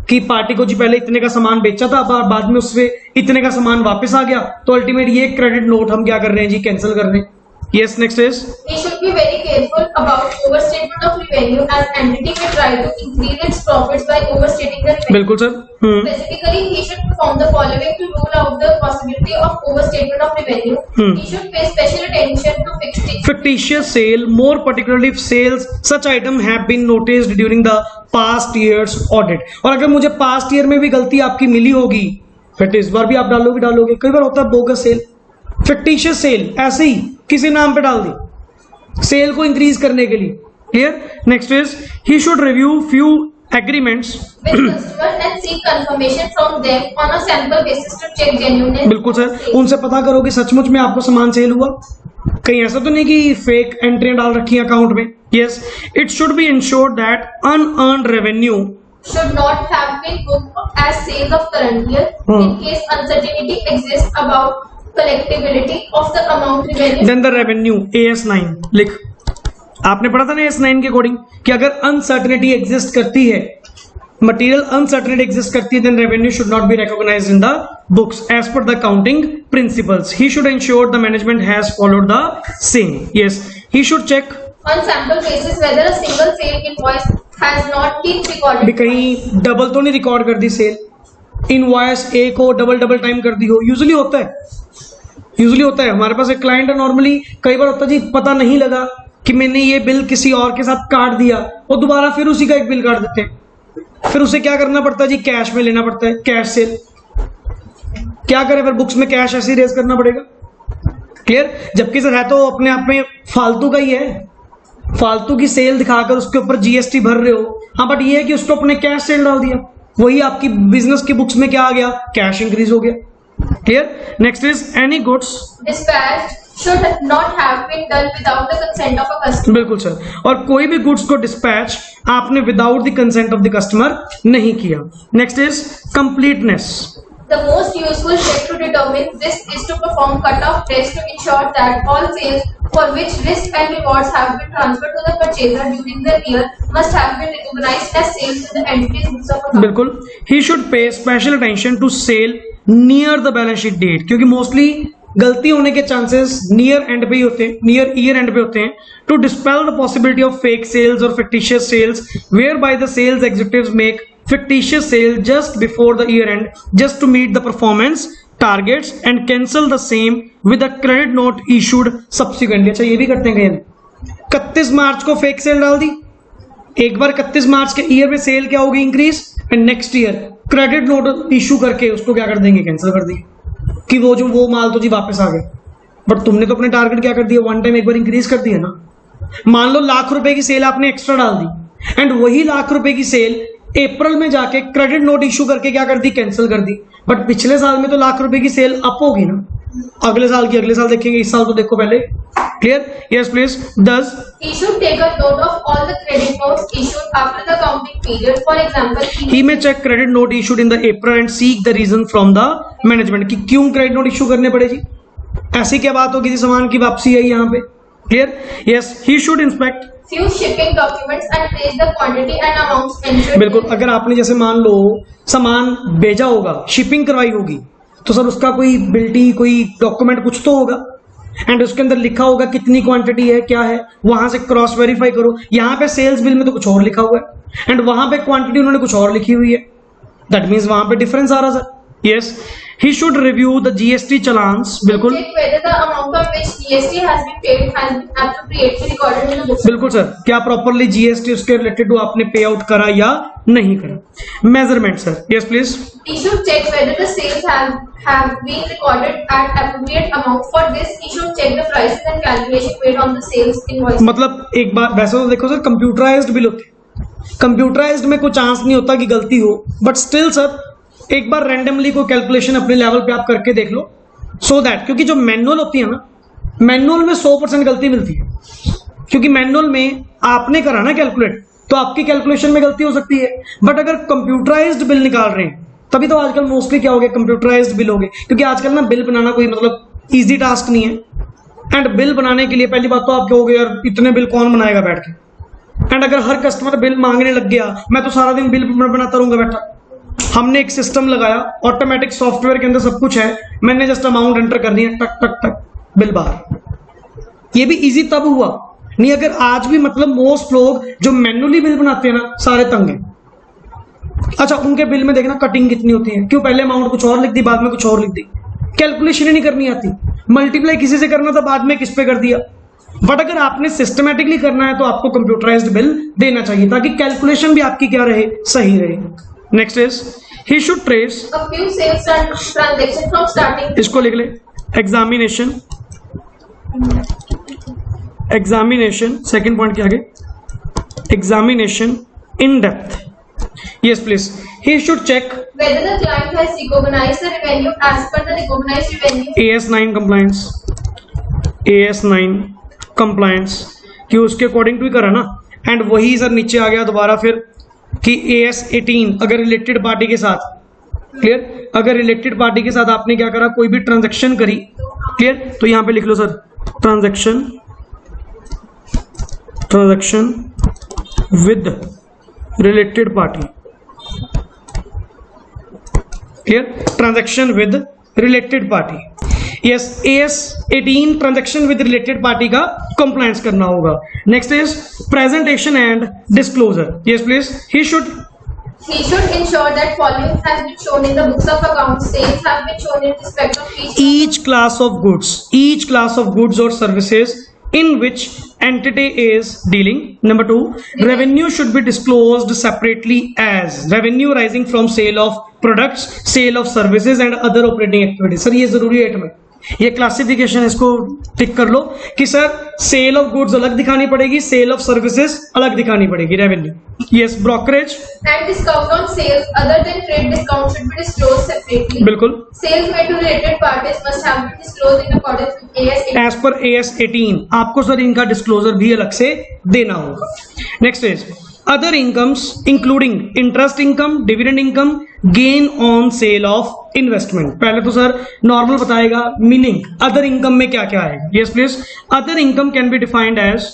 कि पार्टी को जी पहले इतने का सामान बेचा था, बाद में उससे इतने का सामान वापस आ गया, तो अल्टीमेट ये क्रेडिट नोट हम क्या कर रहे हैं जी, कैंसिल कर रहे हैं। Yes, next is He should be very careful about overstatement of revenue as entity may try to increase its profits by overstating the revenue. बिल्कुल sir. Specifically, he should perform the following to rule out the possibility of overstatement of revenue. He should pay special attention to fixed fictitious sale, more particularly if sales such item have been noticed during the past year's audit। और अगर मुझे past year में भी गलती आपकी मिली होगी, फिर इस बार भी आप डालोगे। कई बार होता है बोगस सेल, फिक्टिशियस सेल, ऐसे ही किसी नाम पे डाल दी सेल को इंक्रीज करने के लिए। Clear? Next is he should review few agreements with customer and seek confirmation from them on a sample basis to check genuineness. बिल्कुल सर, उनसे पता करो कि सचमुच में आपको सामान सेल हुआ, कहीं ऐसा तो नहीं कि फेक एंट्रियां डाल रखी हैं अकाउंट में। Yes, it should be insured that unearned revenue Should not have been booked as sales of current year in case uncertainty exists about collectability of the amount revenue. Then the revenue AS9 लिख, आपने पढ़ा था ना AS9 के according कि अगर uncertainty exist करती है, मटेरियल अनसर्टेनिटी एग्जिस्ट करती है, then revenue should not be recognised in the books as per the accounting principles. He should ensure the management has followed the same. Yes, he should check On sample basis whether a single sale invoice has not been भी recorded. कहीं double तो नहीं record कर दी cell, invoice ए को double time कर दी हो। Usually होता है, हमारे पास एक क्लाइंट है, नॉर्मली कई बार होता है जी, पता नहीं लगा कि मैंने ये बिल किसी और के साथ काट दिया, वो दोबारा फिर उसी का एक बिल काट देते हैं, फिर उसे क्या करना पड़ता है जी, कैश में लेना पड़ता है, कैश सेल। क्या करें फिर, बुक्स में कैश ऐसे रेज करना पड़ेगा। क्लियर? जबकि सर है तो अपने आप में फालतू का ही है, फालतू की सेल दिखाकर उसके ऊपर जीएसटी भर रहे हो। हाँ, बट ये है कि उसको अपने कैश सेल डाल दिया, वही आपकी बिजनेस की बुक्स में क्या आ गया, कैश इंक्रीज हो गया। Clear? Next is any goods Dispatch should not have been done without the consent of a customer. बिल्कुल सर, और कोई भी गुड्स को डिस्पैच आपने without the consent of the customer नहीं किया। Next is completeness. The most useful check to determine this is to perform cut-off tests to ensure that all sales for which risk and rewards have been transferred to the purchaser during the year must have been recognized as sales in the entries books of account. बिल्कुल, he should pay special attention to sale near the balance sheet date, क्योंकि mostly गलती होने के chances near and पे ही होते हैं, near year and पे होते हैं। To dispel the possibility of fake sales और fictitious sales whereby the sales executives make fictitious sale just before the year end just to meet the performance targets and cancel the same with a credit note issued subsequently. अच्छा ये भी करते हैं कहीं 31 मार्च को fake cell डाल दी, एक बार 31 मार्च के ईयर में सेल क्या होगी increase, and next year credit note issue करके उसको क्या कर देंगे, कैंसिल कर देंगे कि वो माल तो जी वापस आ गए। बट तुमने तो अपने टारगेट क्या कर दिया, वन टाइम एक बार इंक्रीज कर दिया ना। मान लो ₹1,00,000 की सेल आपने एक्स्ट्रा डाल दी एंड वही ₹1,00,000 की सेल अप्रैल में जाके क्रेडिट नोट इशू करके क्या कर दी, कैंसिल कर दी। बट पिछले साल में तो ₹1,00,000 की सेल अप होगी ना, अगले साल की अगले साल देखेंगे, इस साल तो देखो पहले। क्लियर? Yes please. दस He should take a note of all the credit notes issued after the counting period. For example, he may check credit note issued in the April and seek the reason from the management कि क्यों credit note issue करने पड़े जी, ऐसी क्या बात होगी, सामान की वापसी है यहाँ पे। Clear? Yes. he should inspect few shipping documents and trace the quantity and amounts mentioned. बिल्कुल, अगर आपने जैसे मान लो सामान भेजा होगा, शिपिंग करवाई होगी, तो सर उसका कोई बिल्टी, कोई डॉक्यूमेंट कुछ तो होगा एंड उसके अंदर लिखा होगा कितनी क्वांटिटी है, क्या है, वहां से क्रॉस वेरीफाई करो। यहाँ पे सेल्स बिल में तो कुछ और लिखा हुआ है एंड वहां पे क्वांटिटी उन्होंने कुछ और लिखी हुई है, दैट मीन्स वहां पे डिफरेंस आ रहा sir. Yes. he should review the GST challans। बिल्कुल Check whether the amount of which GST has been paid has been appropriately recorded in the books. बिल्कुल सर, क्या प्रॉपरली जीएसटी उसके related to आपने पे out करा या नहीं करा। Measurement sir. Yes please. He should check whether the sales have been recorded at appropriate amount. For this, he should check the prices and calculation made on the sales invoice. मतलब एक बार वैसे तो देखो sir, computerised bill होते हैं, computerised में कोई chance नहीं होता कि गलती हो, बट स्टिल सर एक बार रैंडमली कोई कैलकुलेशन अपने लेवल पे आप करके देख लो, सो दैट, क्योंकि जो मैनुअल होती है ना, मैनुअल में 100% गलती मिलती है, क्योंकि मैनुअल में आपने करा ना कैलकुलेट, तो आपकी कैलकुलेशन में गलती हो सकती है। बट अगर कंप्यूटराइज्ड बिल निकाल रहे हैं, तभी तो आजकल मोस्टली क्या हो गया, कंप्यूटराइज्ड बिल हो गए, क्योंकि आजकल ना बिल बनाना कोई मतलब इजी टास्क नहीं है। एंड बिल बनाने के लिए पहली बात तो आप कहोगे यार इतने बिल कौन बनाएगा बैठ के, एंड अगर हर कस्टमर बिल मांगने लग गया, मैं तो सारा दिन बिल बनाता रहूंगा बैठा। हमने एक सिस्टम लगाया, ऑटोमेटिक सॉफ्टवेयर के अंदर सब कुछ है, मैंने जस्ट अमाउंट एंटर कर दिया, टक टक टक बिल बाहर। ये भी इजी तब हुआ नहीं अगर आज भी मतलब मोस्ट लोग जो मैन्युअली बिल बनाते हैं ना, सारे तंग हैं। अच्छा उनके बिल में देखना कटिंग कितनी होती है, क्यों, पहले अमाउंट कुछ और लिख दी, बाद में कुछ और लिख दी, कैलकुलेशन ही नहीं करनी आती, मल्टीप्लाई किसी से करना था, बाद में किस पे कर दिया। बट अगर आपने सिस्टमैटिकली करना है तो आपको कंप्यूटराइज्ड बिल देना चाहिए ताकि कैलकुलेशन भी आपकी क्या रहे, सही रहे। Next is he should trace A few sales transactions from starting. इसको लिख ले, एग्जामिनेशन, एग्जामिनेशन सेकेंड पॉइंट के आगे, examination in depth. Yes please. He should check Whether the client has recognized the revenue as per the recognized revenue. AS9 compliance, AS9 compliance कि उसके according to ही करा ना, and वही sir नीचे आ गया दोबारा फिर कि AS18 अगर रिलेटेड पार्टी के साथ, क्लियर, अगर रिलेटेड पार्टी के साथ आपने क्या करा, कोई भी ट्रांजैक्शन करी, क्लियर, तो यहां पे लिख लो sir transaction, transaction with related party, clear, transaction with related party. Yes, AS18 transaction with related party का कंप्लायंस करना होगा। Next is presentation and disclosure. Yes please. He should ensure that following has been shown in the books of accounts. Sales have been shown in respect of each class of goods or services in which entity is dealing. Number 2, revenue should be disclosed separately as revenue rising from sale of products, sale of services and other operating activities. Sir ये जरूरी item है, ये classification इसको टिक कर लो कि sir cell of goods अलग दिखानी पड़ेगी, सेल ऑफ सर्विसेज अलग दिखानी पड़ेगी, revenue. Yes, brokerage and discount on sales other than trade discount should be disclosed separately. बिल्कुल, Sales made to related parties must have been disclosed in accordance with AS18. As per AS18 आपको sir इनका disclosure भी अलग से देना होगा। Next is other incomes including interest income, dividend income, gain on sale of investment. पहले तो sir normal बताएगा मीनिंग अदर इनकम में क्या क्या आएगा। Yes please. Other income can be defined as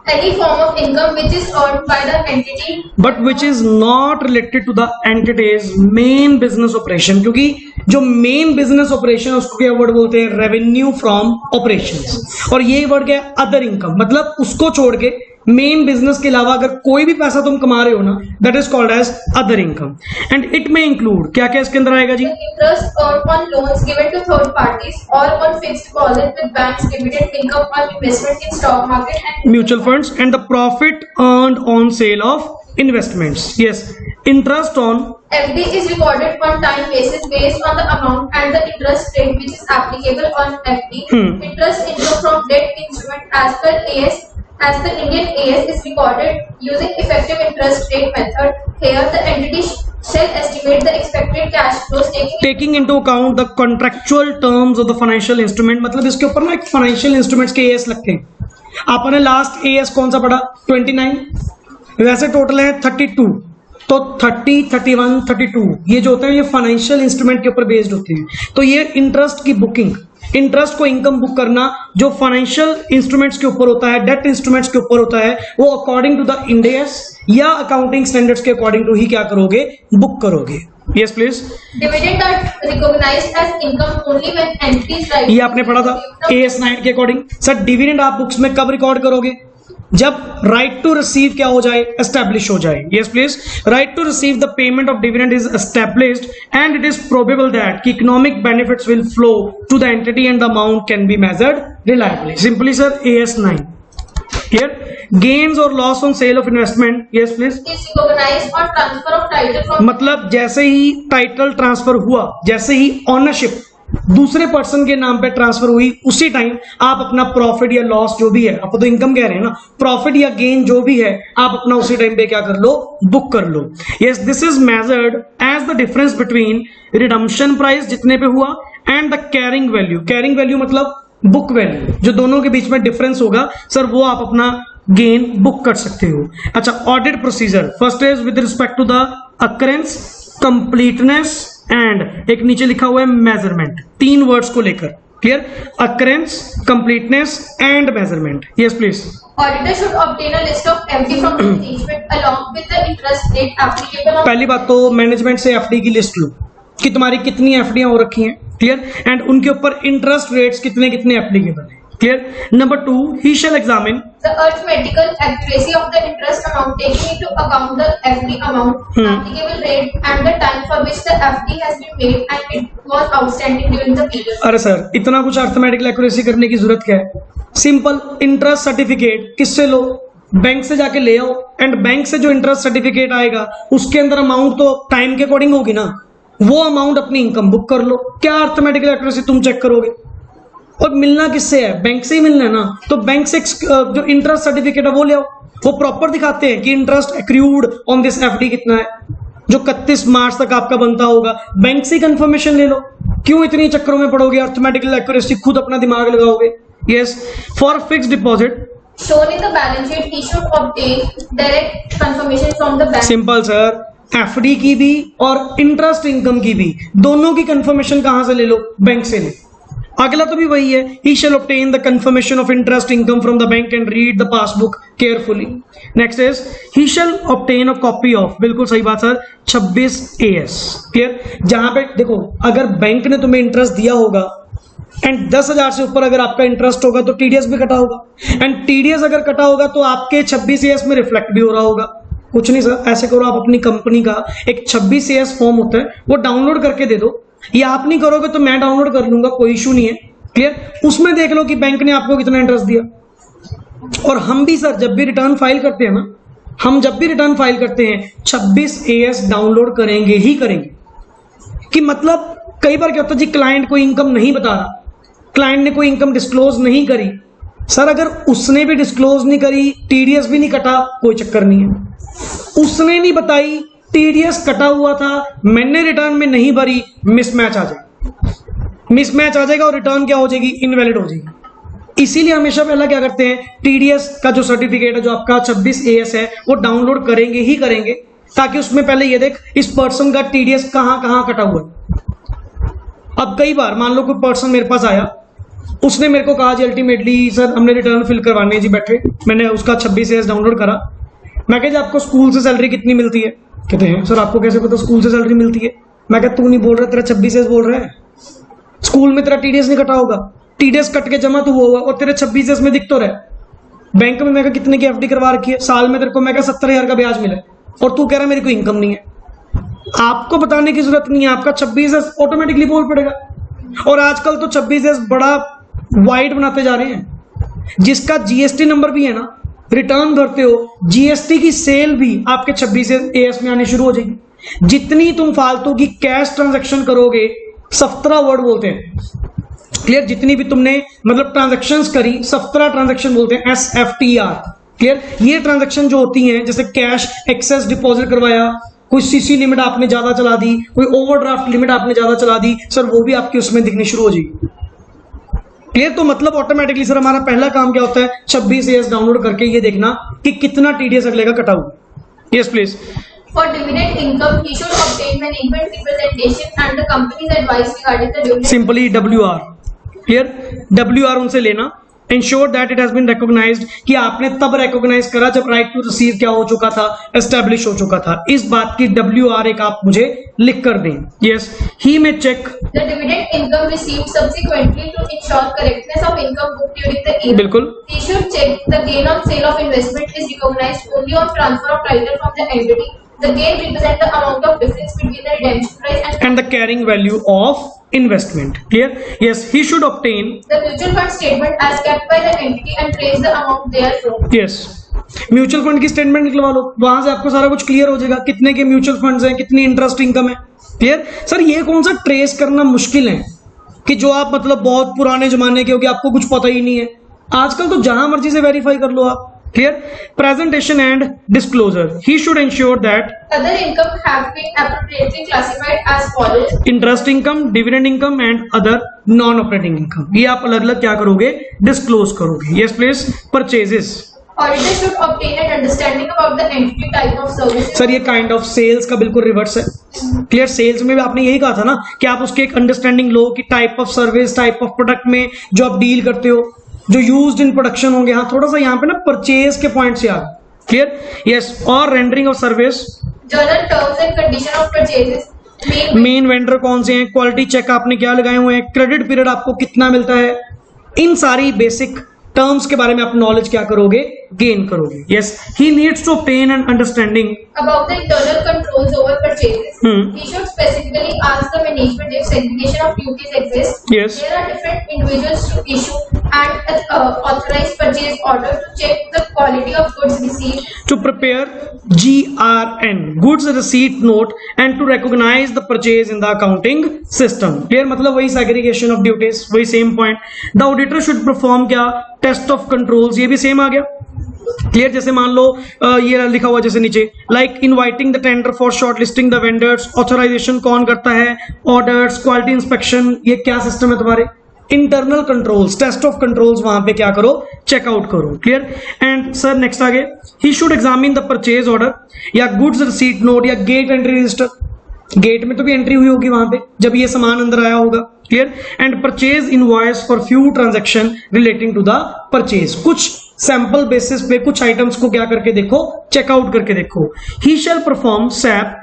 Any form of income which is earned by the entity but which is not related to the entity's main business operation, क्योंकि जो main business operation है उसको क्या word बोलते हैं, revenue from operations, और ये word क्या है, अदर इनकम, मतलब उसको छोड़ के मेन बिजनेस के अलावा अगर कोई भी पैसा तुम कमा रहे हो ना, that is called as other income and it में इंक्लूड क्या क्या इसके अंदर आएगा जी? Interest earned on loans given to third parties or on fixed deposit with banks, dividend income on investment in stock market and Mutual funds and the profit earned on sale of investments. Yes, interest on FD is recorded on time basis based on the amount and the interest rate which is applicable on FD. Interest income from debt instrument as per the Indian AS is recorded using effective interest rate method. Here the entity shall estimate the expected cash flows taking into account the contractual terms of the financial instrument. मतलब इसके ऊपर ना एक financial instruments के AS लगते हैं. आपने last AS कौन सा पढ़ा? 29. वैसे टोटल है 32. तो 30, 31, 32 ये जो होते हैं ये फाइनेंशियल इंस्ट्रूमेंट के ऊपर बेस्ड होते हैं. तो ये इंटरेस्ट की बुकिंग, इंटरेस्ट को इनकम बुक करना जो फाइनेंशियल इंस्ट्रूमेंट्स के ऊपर होता है, डेट इंस्ट्रूमेंट्स के ऊपर होता है, वो according to the Ind S या अकाउंटिंग स्टैंडर्ड्स के अकॉर्डिंग टू ही क्या करोगे? बुक करोगे. Yes please. dividend are recognized as income only when entities write. ये आपने पढ़ा था AS 9 के अकॉर्डिंग. सर डिविडेंड आप बुक्स में कब रिकॉर्ड करोगे? जब राइट टू रिसीव क्या हो जाए? एस्टैब्लिश हो जाए. Yes please. Right to receive the payment of dividend is established and it is probable that कि economic benefits will flow to the entity and the amount can be measured reliably. Simply sir AS 9. Here, gains or loss on sale of investment. Yes, please. Is recognized on transfer of title from. मतलब जैसे ही title transfer हुआ, जैसे ही ownership दूसरे person के नाम पे transfer हुई, उसी टाइम आप अपना प्रॉफिट या लॉस जो भी है, आप तो इनकम कह रहे हैं ना, प्रॉफिट या गेन जो भी है आप अपना उसी टाइम पे क्या कर लो? बुक कर लो. Yes, this is measured as the difference between redemption price जितने पे हुआ and the carrying value. Carrying value मतलब बुक वैल्यू, जो दोनों के बीच में डिफरेंस होगा सर वो आप अपना गेन बुक कर सकते हो. अच्छा, audit procedure. First is with respect to the occurrence, completeness and एक नीचे लिखा हुआ है मेजरमेंट. 3 वर्ड्स को लेकर. Clear? Occurrence, completeness and measurement. Yes please. Auditor should obtain a list of FD from the management along with the interest rate applicable on. पहली बात तो मैनेजमेंट से FD की लिस्ट लो कि तुम्हारी कितनी एफडीआं हो रखी हैं. क्लियर? एंड उनके ऊपर इंटरेस्ट रेट्स कितने कितने एप्लीकेबल है. Clear? Number 2, he shall examine the arithmetical accuracy of the interest amount taking into account the FD amount, applicable rate and the time for which the FD has been made and it was outstanding during the period. अरे sir इतना कुछ arithmetical accuracy करने की जरूरत क्या है? Simple interest certificate किससे लो? Bank से जाके ले आओ एंड बैंक से जो इंटरेस्ट सर्टिफिकेट आएगा उसके अंदर अमाउंट तो टाइम के अकॉर्डिंग होगी ना, वो अमाउंट अपनी इनकम बुक कर लो. क्या अर्थमेटिकल एक्यूरेसी तुम चेक करोगे? और मिलना किससे है? बैंक से ही मिलना है ना. तो बैंक से जो इंटरेस्ट सर्टिफिकेट है वो ले आओ, वो प्रॉपर दिखाते हैं कि interest accrued on this FD कितना है, जो 31 मार्च तक आपका बनता होगा. बैंक से ही कंफर्मेशन ले लो. क्यों इतनी चक्करों में पड़ोगे? अर्थमेटिकल एक्यूरेसी खुद अपना दिमाग लगाओगे. Yes, for fixed deposit shown in the balance sheet he should obtain direct confirmation from the bank. Simple sir, FD की भी और इंटरेस्ट इनकम की भी दोनों की कंफर्मेशन कहां से ले लो? बैंक से ले. अगला तो भी वही है, he shall obtain the confirmation of interest income from the bank and read the passbook carefully. Next is he shall obtain a copy of, बिल्कुल सही बात सर, 26 AS. क्लियर? जहां पे देखो अगर बैंक ने तुम्हें इंटरेस्ट दिया होगा एंड 10,000 से ऊपर अगर आपका इंटरेस्ट होगा तो टीडीएस भी कटा होगा, एंड टीडीएस अगर कटा होगा तो आपके 26 AS में रिफ्लेक्ट भी हो रहा होगा. कुछ नहीं सर, ऐसे करो, आप अपनी कंपनी का एक 26 AS फॉर्म होता है वो डाउनलोड करके दे दो, या आप नहीं करोगे तो मैं डाउनलोड कर लूंगा, कोई इशू नहीं है. क्लियर? उसमें देख लो कि बैंक ने आपको कितना इंटरेस्ट दिया. और हम भी सर जब भी रिटर्न फाइल करते हैं ना, हम जब भी रिटर्न फाइल करते हैं 26 AS डाउनलोड करेंगे ही करेंगे. कि मतलब कई बार क्या होता है जी, क्लाइंट कोई इनकम नहीं बता रहा, क्लाइंट ने कोई इनकम डिस्क्लोज नहीं करी. सर अगर उसने भी डिस्क्लोज नहीं करी, टीडीएस भी नहीं कटा, कोई चक्कर नहीं है. उसने नहीं बताई, टीडीएस कटा हुआ था, मैंने रिटर्न में नहीं भरी, मिसमैच आ जाएगा. मिसमैच आ जाएगा और रिटर्न क्या हो जाएगी? इनवैलिड हो जाएगी. इसीलिए हमेशा पहला क्या करते हैं, टीडीएस का जो सर्टिफिकेट है जो आपका 26 AS है वो डाउनलोड करेंगे ही करेंगे, ताकि उसमें पहले ये देख इस पर्सन का टीडीएस कहां कहां कटा हुआ है. अब कई बार मान लो कोई पर्सन मेरे पास आया, उसने मेरे को कहा जी अल्टीमेटली सर हमने रिटर्न फिल करवाने हैं जी, बैठे मैंने उसका 26 AS डाउनलोड करा. मैं कह जी आपको स्कूल से सैलरी कितनी मिलती है? कहते हैं सर आपको कैसे पता स्कूल से सैलरी मिलती है? मैं कहता तू नहीं बोल रहा, तेरा 26 AS बोल रहा है. स्कूल में तेरा टीडीएस नहीं कटा होगा, टीडीएस कट के जमा तो हुआ और तेरे 26 AS में दिख तो रहा है. बैंक में मैं कितने की एफडी करवा रखी है, साल में तेरे को मैं 70,000 का ब्याज मिला और तू कह रहा है मेरी कोई इनकम नहीं है। आपको बताने की जरूरत नहीं है, आपका 26S ऑटोमेटिकली बोल पड़ेगा। और आजकल तो 26S बड़ा वाइड बनाते जा रहे हैं, जिसका जीएसटी नंबर भी है ना, रिटर्न भरते हो, जीएसटी की सेल भी आपके 26AS में आनी शुरू हो जाएगी। जितनी तुम फालतू की कैश ट्रांजैक्शन करोगे, 17 वर्ड बोलते हैं, क्लियर, जितनी भी तुमने मतलब ट्रांजैक्शंस करी, 17 ट्रांजैक्शन बोलते हैं, SFTR, क्लियर। ये ट्रांजैक्शन जो होती हैं, जैसे कैश एक्सेस डिपॉजिट करवाया, कोई सीसी लिमिट आपने ज्यादा चला दी, कोई ओवरड्राफ्ट लिमिट आपने ज्यादा चला दी, सर वो भी आपकी उसमें दिखनी शुरू हो जाएगी, क्लियर। तो मतलब ऑटोमेटिकली सर हमारा पहला काम क्या होता है, 26AS डाउनलोड करके ये देखना कि कितना TDS अगले का कटा हुआ। Yes please. For dividend income, he should obtain management representation and the company's advice regarding the dividend. Simply WR, clear, WR उनसे लेना। Ensure that it has been recognized, कि आपने तब recognize करा जब right to receive क्या हो चुका था, establish हो चुका था। इस बात की WR एक आप मुझे लिख कर दें। Yes, he may check The dividend income received subsequently to ensure correctness of income booked during the year. बिल्कुल, He should check the gain on sale of investment is recognized only on transfer of title from the entity. The gain represents the amount of difference between the redemption price and the carrying value of investment, clear। Yes, he should obtain the mutual fund statement as kept by the entity and trace the amount therefrom. yes, mutual fund की statement निकलवा लो, वहां से आपको सारा कुछ clear हो जाएगा, कितने के म्यूचुअल फंड्स हैं, कितनी इंटरेस्ट इनकम है, क्लियर। सर ये कौन सा ट्रेस करना मुश्किल है कि जो आप मतलब बहुत पुराने जमाने के हो कि आपको कुछ पता ही नहीं है। आजकल तो जहां मर्जी से वेरीफाई कर लो आप, clear. Presentation and disclosure, he should ensure that Other income have been appropriately classified as follows. Interest income, dividend income and other non operating income, ये आप अलग अलग क्या करोगे, डिस्क्लोज करोगे। Yes please. Purchases, Auditor should obtain an understanding about the entity type of services. Sir ये kind of sales का बिल्कुल रिवर्स है, क्लियर। सेल्स में भी आपने यही कहा था ना कि आप उसके एक अंडरस्टैंडिंग लो कि type of service, type of product में जो आप डील करते हो, जो यूज्ड इन प्रोडक्शन होंगे। हाँ, थोड़ा सा यहाँ पे ना परचेज के पॉइंट से आ, क्लियर। यस, और rendering of service, General terms and condition of purchases. Main vendor कौन से हैं, क्वालिटी चेक आपने क्या लगाए हुए हैं, क्रेडिट पीरियड आपको कितना मिलता है, इन सारी बेसिक टर्म्स के बारे में आप नॉलेज क्या करोगे, गेन करोगे। Yes, he needs to obtain an understanding About the internal controls over purchases. Hmm. He should specifically ask the management if segregation of duties exists. Yes. There are different individuals to issue and authorize purchase order to check the quality of goods received. to prepare GRN, goods receipt note, and to recognize the purchase in the accounting system, clear। मतलब वही segregation of duties, वही same point। the auditor should perform क्या, test of controls, ये भी same आ गया, clear. जैसे मान लो ये लिखा हुआ जैसे नीचे, like inviting the tender for shortlisting the vendors, authorisation कौन करता है, ऑर्डर्स, क्वालिटी इंस्पेक्शन, ये क्या सिस्टम है तुम्हारे, internal controls, test of controls, वहां पे क्या करो, चेकआउट करो, क्लियर। एंड सर नेक्स्ट आगे, he should examine the purchase order या गुड्स रिसीट नोट या गेट एंट्री रजिस्टर, गेट में तो भी एंट्री हुई होगी वहां पे जब ये सामान अंदर आया होगा, clear. And purchase invoice for few transaction relating to the purchase, कुछ सैंपल बेसिस पे कुछ आइटम्स को क्या करके देखो, चेकआउट करके देखो। ही शैल परफॉर्म सैप,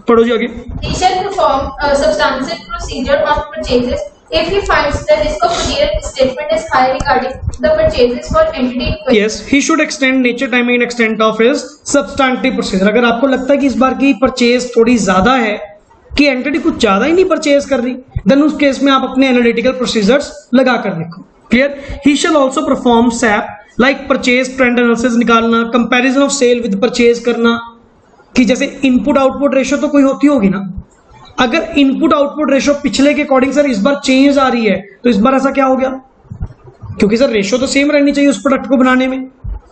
पढ़ो जी आगे। He shall perform a substantive procedure on purchases if he finds the risk of failure statement is high regarding the purchases for entity in question. Yes, he should extend nature, timing and extent of his substantive procedure। अगर आपको लगता है कि इस बार की purchase थोड़ी ज्यादा है, कि एंटिटी कुछ ज्यादा ही नहीं परचेज कर रही, देन उस केस में आप अपने एनालिटिकल प्रोसीजर्स लगा कर देखो, clear. He shall also perform SAP, like purchase trend analysis निकालना, comparison of sale with purchase करना, कि जैसे इनपुट आउटपुट रेशियो तो कोई होती होगी ना, अगर इनपुट आउटपुट रेशियो पिछले के अकॉर्डिंग सर इस बार चेंज आ रही है, तो इस बार ऐसा क्या हो गया, क्योंकि सर रेशियो तो सेम रहनी चाहिए उस प्रोडक्ट को बनाने में,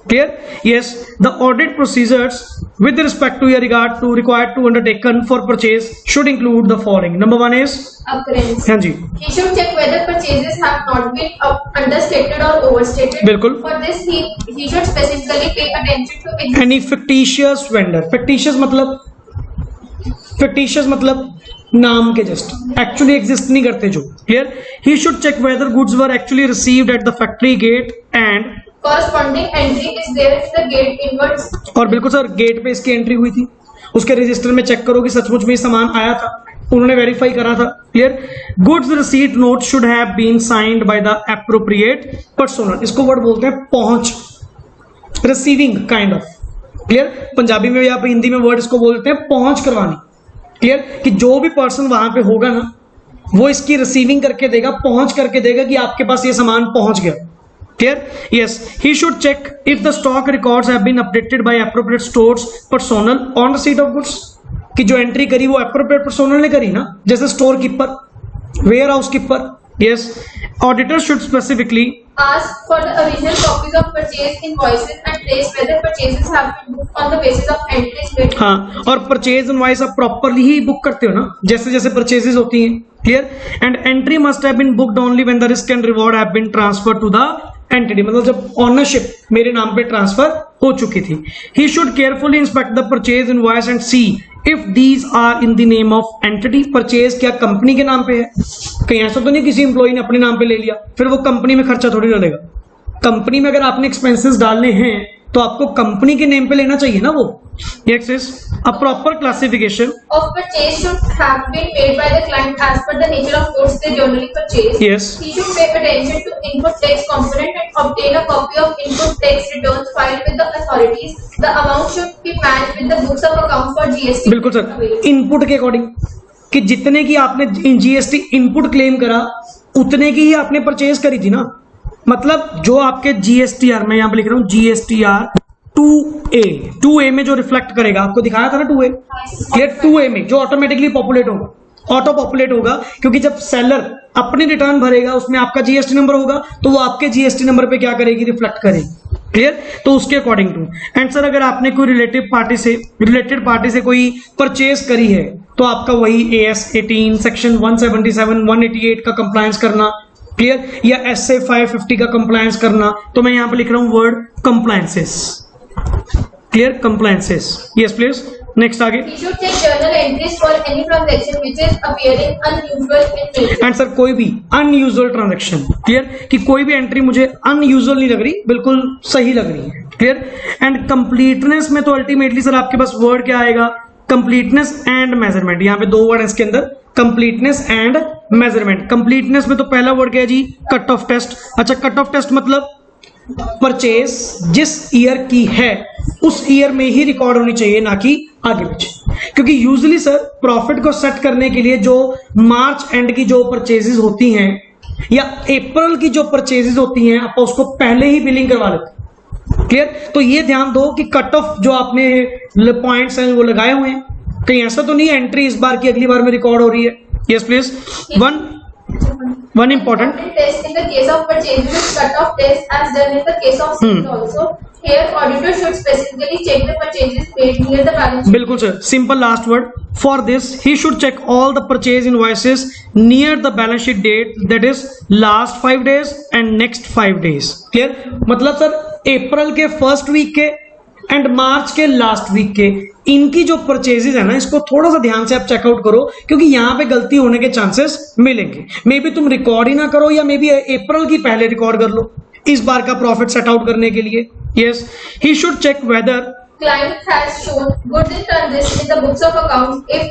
clear. Yes, the audit procedures with respect to your regard to required to undertaken for purchase should include the following। number 1 is Occurrence. हाँ जी, He should check whether purchases have not been understated or overstated. बिल्कुल। For this, he should specifically pay attention to any fictitious vendor, fictitious मतलब नाम के just, actually exist नहीं करते जो, clear. He should check whether goods were actually received at the factory gate and corresponding entry is there if the gate inwards. और बिल्कुल sir gate पे इसकी एंट्री हुई थी, उसके रजिस्टर में चेक करो कि सचमुच में ये सामान आया था, उन्होंने वेरीफाई करा था, clear. Goods receipt note should have been signed by the appropriate personnel, इसको वर्ड बोलते हैं पहुंच, receiving kind of, clear. Punjabi में या हिंदी में वर्ड इसको बोलते हैं पहुंच करवानी, क्लियर, कि जो भी पर्सन वहां पे होगा ना वो इसकी रिसीविंग करके देगा, पहुंच करके देगा कि आपके पास ये सामान पहुंच गया, clear. Yes, he should check if the stock records have been updated by appropriate stores personnel on receipt of goods, कि जो एंट्री करी वो एप्रोप्रिएट पर्सोनल ने करी ना, जैसे storekeeper, warehouse keeper. Yes, auditor should specifically ask for the original copies of purchase invoices and trace whether purchases have been booked on the basis of entries made. हाँ, और purchase invoice आप properly ही book करते हो ना, जैसे जैसे purchases होती हैं, clear. And entry must have been booked only when the risk and reward have been transfer to the entity, मतलब जब ऑनरशिप मेरे नाम पे ट्रांसफर हो चुकी थी। He should carefully inspect the purchase invoice and see if these are in the name of entity, purchase क्या company के नाम पे है, कहीं ऐसा तो नहीं किसी एम्प्लॉय ने अपने नाम पे ले लिया, फिर वो कंपनी में खर्चा थोड़ी डालेगा। कंपनी में अगर आपने एक्सपेंसेस डालने हैं तो आपको कंपनी के नेम पे लेना चाहिए ना वो। Next is a proper classification Of purchase should have been made by the client as per the nature of goods they generally purchase. Yes. He should pay attention to input tax component and obtain a copy of input tax returns filed with the authorities. The amount should be matched with the books of account for GST. बिल्कुल sir, input के according, कि जितने की आपने GST input claim करा उतने की ही आपने परचेज करी थी ना, मतलब जो आपके जीएसटीआर, मैं यहाँ पे लिख रहा हूँ जीएसटीआर 2A में जो रिफ्लेक्ट करेगा, आपको दिखाया था ना 2A, क्लियर। 2A में जो ऑटोमेटिकली पॉपुलेट होगा, ऑटो पॉपुलेट होगा, क्योंकि जब सेलर अपनी रिटर्न भरेगा उसमें आपका जीएसटी नंबर होगा तो वो आपके जीएसटी नंबर पे क्या करेगी, रिफ्लेक्ट करेगी, क्लियर। तो उसके अकॉर्डिंग टू। एंड सर अगर आपने कोई रिलेटेड पार्टी से कोई परचेज करी है तो आपका वही AS 18 सेक्शन 177 188 का कंप्लायंस करना, क्लियर, या SA 550 का कंप्लायंस करना। तो मैं यहाँ पे लिख रहा हूँ word compliances, clear, compliances. Yes please, next आगे। He should take journal entries for any transaction which is appearing unusual in nature. And sir कोई भी अनयूजुअल ट्रांजेक्शन, क्लियर, कि कोई भी एंट्री मुझे अनयूजुअल नहीं लग रही, बिल्कुल सही लग रही है, क्लियर। एंड कंप्लीटनेस में तो अल्टीमेटली सर आपके पास वर्ड क्या आएगा, कंप्लीटनेस एंड मेजरमेंट। यहाँ पे दो वर्ड है इसके अंदर, कंप्लीटनेस एंड मेजरमेंट। कंप्लीटनेस में तो पहला वर्ड क्या है जी, कट ऑफ टेस्ट। अच्छा, कट ऑफ टेस्ट मतलब परचेज जिस ईयर की है उस ईयर में ही रिकॉर्ड होनी चाहिए, ना कि आगे पीछे, क्योंकि यूजुअली सर प्रॉफिट को सेट करने के लिए जो मार्च एंड की जो परचेजेस होती हैं या अप्रैल की जो परचेजेस होती हैं आप उसको पहले ही बिलिंग करवा लेते, क्लियर। तो ये ध्यान दो कि कट ऑफ जो आपने पॉइंट्स हैं वो लगाए हुए हैं, कहीं ऐसा तो नहीं एंट्री इस बार की अगली बार में रिकॉर्ड हो रही है। Yes please, one important test in the case of purchases is cut-off test as done in the case of sales also. Here auditor should specifically check the purchases made near the balance sheet. बिल्कुल sir, simple last word. For this he should check all the purchase invoices near the balance sheet date, that is last 5 days and next 5 days, clear. मतलब sir April के first week के and March के last week के इनकी जो purchases है ना, इसको थोड़ा सा ध्यान से आप चेकआउट करो, क्योंकि यहाँ पे गलती होने के चांसेस मिलेंगे। मे बी तुम रिकॉर्ड ही ना करो या मे बी अप्रैल की पहले रिकॉर्ड कर लो इस बार का प्रॉफिट सेट आउट करने के लिए। Yes, he should check whether Client has shown goods in transit in the books of accounts if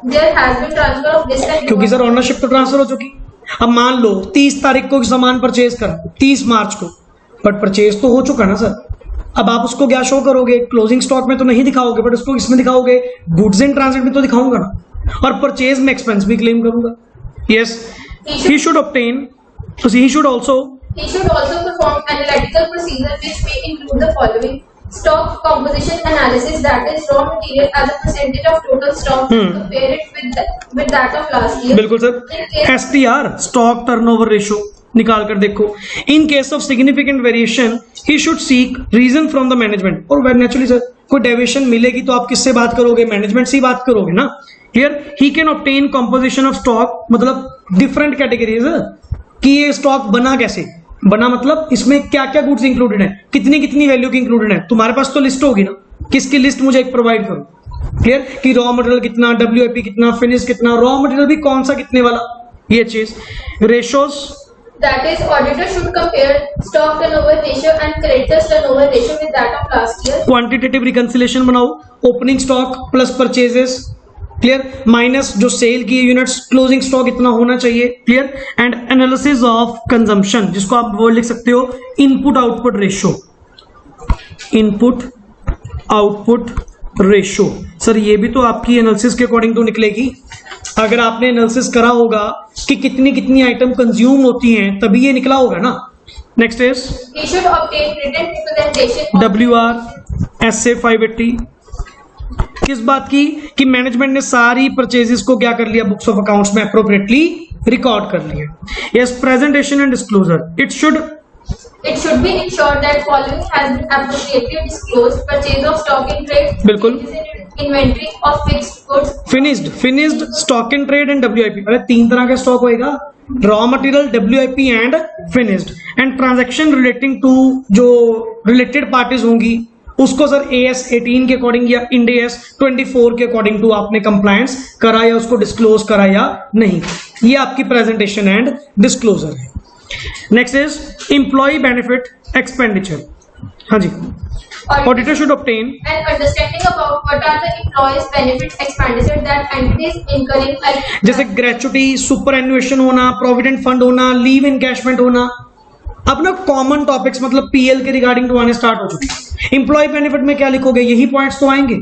there has been transfer of risk and क्योंकि सर ऑनरशिप तो ट्रांसफर हो चुकी। अब मान लो 30 तारीख को सामान परचेज कर 30 मार्च को, बट परचेज तो हो चुका ना सर। अब आप उसको क्या शो करोगे, क्लोजिंग स्टॉक में तो नहीं दिखाओगे, बट उसको इसमें दिखाओगे, गुड्स इन ट्रांजिट में तो दिखाऊंगा ना, और परचेज में एक्सपेंस भी क्लेम करूंगा। Yes, he should obtain, he should also perform analytical procedure which may include the following: stock composition analysis, that is raw material as a percentage of total stock, compare it with that of last year. बिल्कुल sir, STR stock turnover ratio निकाल कर देखो। In case of significant variation he should seek reason from the management. और naturally sir कोई deviation मिलेगी तो आप किससे बात करोगे, मैनेजमेंट से ही बात करोगे ना, clear. He can obtain composition of stock, मतलब डिफरेंट कैटेगरीज कि ये स्टॉक बना कैसे, बना मतलब इसमें क्या क्या गुड्स इंक्लूडेड है, कितनी कितनी वैल्यू की इंक्लूडेड है। तुम्हारे पास तो लिस्ट होगी ना, किसकी लिस्ट मुझे एक प्रोवाइड करो, क्लियर, कि रॉ मटेरियल कितना, WIP कितना, फिनिश कितना, रॉ मटेरियल भी कौन सा कितने वाला, ये चीज। Ratios, that is auditor should compare stock turnover ratio and creditors turnover ratio with that of last year. Quantitative reconciliation बनाओ, opening stock plus purchases, clear, minus जो सेल की यूनिट्स, क्लोजिंग स्टॉक इतना होना चाहिए, clear. And analysis of consumption, जिसको आप word लिख सकते हो input output ratio, input output ratio. Sir ये भी तो आपकी एनालिसिस के अकॉर्डिंग तो निकलेगी। अगर आपने एनालिसिस करा होगा कि कितनी कितनी आइटम कंज्यूम होती हैं तभी ये निकला होगा ना। Next is He should obtain written representation of WR SA 580 किस बात की कि मैनेजमेंट ने सारी परचेजेस को क्या कर लिया, बुक्स ऑफ अकाउंट्स में अप्रोप्रिएटली रिकॉर्ड कर लिया। Yes, presentation and disclosure. It should be ensured that following has been appropriately disclosed: purchase of stock in trade, बिल्कुल। changes in inventory of fixed goods, finished stock in trade and WIP। अरे तीन तरह का stock होएगा, raw material, WIP and finished. And transaction relating to जो related parties होंगी उसको sir AS 18 के अकॉर्डिंग या इंड AS 24 के अकॉर्डिंग टू आपने कंप्लायंस करा या उसको डिस्क्लोज करा या नहीं। ये आपकी प्रेजेंटेशन एंड डिस्क्लोजर है। Next is employee benefit expenditure. हाँ जी, auditor should obtain and understanding about what are the employees' benefit expenditure that entities incurring, like जैसे ग्रेचुटी, सुपर एन्युएशन होना, प्रोविडेंट फंड होना, लीव इनकैशमेंट होना। अब ना कॉमन टॉपिक्स मतलब PL के रिगार्डिंग तो आने स्टार्ट हो चुके हैं। एम्प्लॉय बेनिफिट में क्या लिखोगे, यही पॉइंट्स तो आएंगे।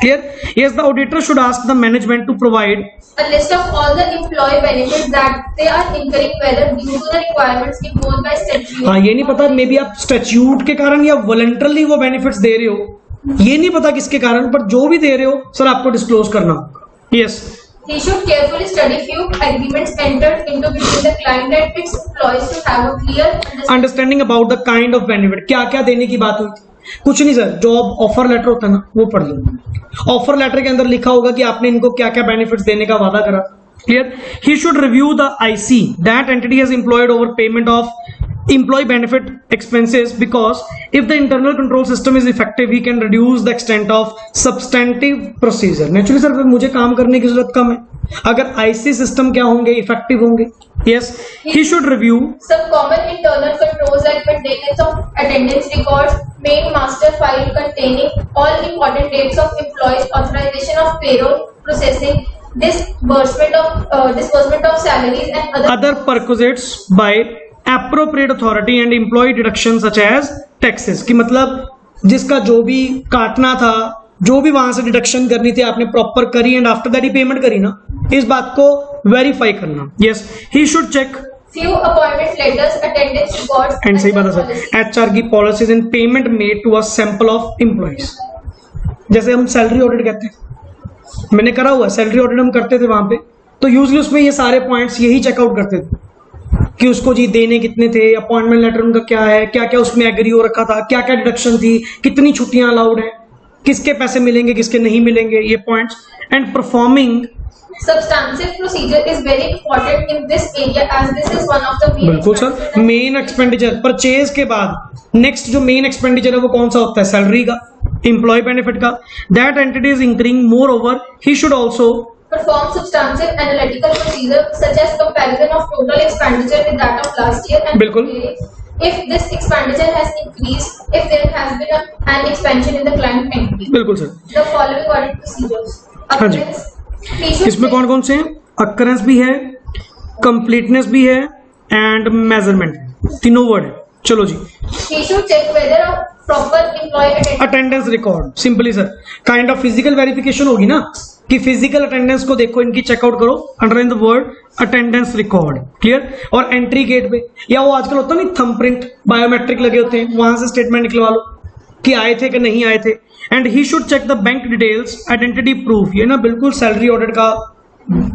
Clear? Yes, the auditor should ask the management to provide a list of all the employee benefits that they are incurring, whether due to the requirements imposed by statute. हाँ, ये नहीं पता मे बी आप statute के कारण या voluntarily वो benefits दे रहे हो, ये नहीं पता किसके कारण, पर जो भी दे रहे हो सर आपको डिस्क्लोज करना होगा। Yes, He should carefully study few agreements entered into between the client and its employees to have a clear understanding about the kind of benefit, क्या क्या देने की बात हुई थी। कुछ नहीं सर, जॉब ऑफर लेटर होता है ना, वो पढ़ लो। ऑफर लेटर के अंदर लिखा होगा कि आपने इनको क्या क्या बेनिफिट्स देने का वादा करा। Clear? He should review the IC that entity has employed over payment of employee benefit expenses, because if the internal control system is effective he can reduce the extent of substantive procedure। Naturally sir मुझे काम करने की जरूरत कम है अगर IC system क्या होंगे, effective होंगे। Yes, he should review some common internal controls like maintenance of attendance records, main master file containing all important dates of employees, authorization of payroll processing, disbursement of salaries and other perquisites by appropriate authority and employee deduction such as taxes। कि मतलब जिसका जो भी काटना था, जो भी वहां से डिडक्शन करनी थी आपने प्रॉपर करी and after that he payment करी ना, इस बात को वेरीफाई करना। Yes, he should check few appointment letters, attendance records and सही बात है सर, HR की policies in payment made to a sample of employees. जैसे हम सैलरी ऑडिट कहते हैं, मैंने करा हुआ सैलरी ऑडिट हम करते थे वहां पे, तो यूजली उसमें ये सारे पॉइंट्स यही चेकआउट करते थे कि उसको जी देने कितने थे, अपॉइंटमेंट लेटर उनका क्या है, क्या क्या उसमें एग्री हो रखा था, क्या क्या डिडक्शन थी, कितनी छुट्टियां अलाउड है, किसके पैसे मिलेंगे किसके नहीं मिलेंगे, ये points. And performing substantive procedure is very important in this area as this is one of the main बिल्कुल सर, मेन एक्सपेंडिचर परचेज के बाद नेक्स्ट जो मेन एक्सपेंडिचर है वो कौन सा होता है, सैलरी का, एम्प्लॉय बेनिफिट का। That entity is incurring, more over he should also perform substantive analytical procedure such as comparison of total expenditure with that of last year and बिल्कुल। if this expenditure has increased, if there has been an expansion in the client entity। बिल्कुल sir. The following audit procedures। हाँ जी। He should इसमें कौन कौन से हैं, occurrences भी है, कंप्लीटनेस भी है एंड मेजरमेंट, तीनों वर्ड है। चलो जी, he should check whether a proper employee attendance attendance record, simply sir kind of physical verification होगी ना, कि फिजिकल अटेंडेंस को देखो, इनकी चेकआउट करो, underline the word attendance record. Clear? और एंट्री गेट पे या वो आजकल होता नहीं थंबप्रिंट बायोमेट्रिक लगे होते हैं, वहां से स्टेटमेंट निकलवा लो कि आए थे कि नहीं आए थे। And he should check the bank details, identity proof. ये ना बिल्कुल सैलरी ऑडिट का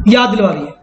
याद दिलवा रही है,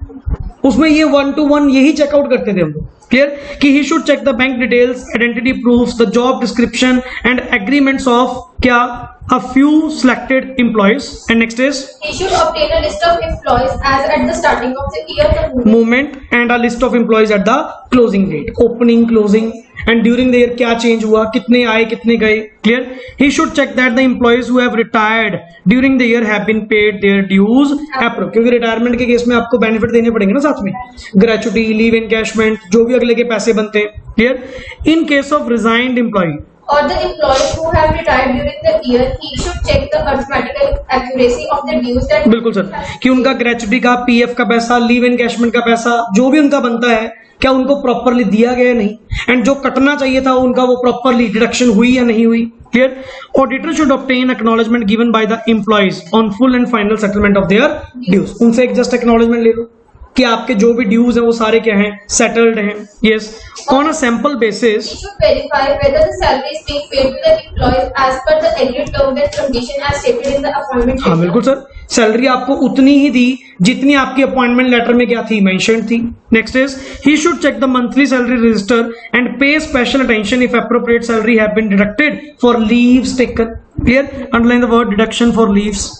उसमें ये 1 to 1 यही चेकआउट करते थे हम लोग। क्लियर? कि he should check the bank details, identity proofs, the job description and agreements of क्या a few selected employees। and next is he should obtain a list of employees as at the starting of the year, the movement and a list of employees at the closing date, opening, closing and during the year क्या change हुआ, कितने आए कितने गए। clear? he should check that the employees who have retired during the year have been paid their dues approved, क्योंकि retirement के case में आपको बेनिफिट देने पड़ेंगे ना साथ में, ग्रेचुटी, लीव इनकैशमेंट, जो भी अगले के पैसे बनते हैं। Clear? In case of resigned employee or the employees who have retired during the year, he should check the arithmetical accuracy of the dues that बिल्कुल सर, कि उनका ग्रेचुटी का, PF का पैसा, लीव इनकैशमेंट का पैसा, जो भी उनका बनता है क्या उनको प्रॉपरली दिया गया नहीं, एंड जो कटना चाहिए था उनका वो प्रॉपरली डिडक्शन हुई या नहीं हुई। Clear. Auditor should obtain acknowledgement given by the employees on full and final settlement of their dues. उनसे एक जस्ट एक्नॉलेजमेंट ले लो कि आपके जो भी ड्यूज है वो सारे क्या हैं, सेटल्ड हैं. Yes, on a sample basis He should verify whether the salary is being paid to the employees as per the agreed terms and conditions as stated in the appointment हाँ letter. बिल्कुल sir, salary आपको उतनी ही दी जितनी आपकी appointment letter में क्या थी, mention थी. Next is he should check the monthly salary register and pay special attention if appropriate salary have been deducted for leaves taken. Clear. Underline the word deduction for leaves,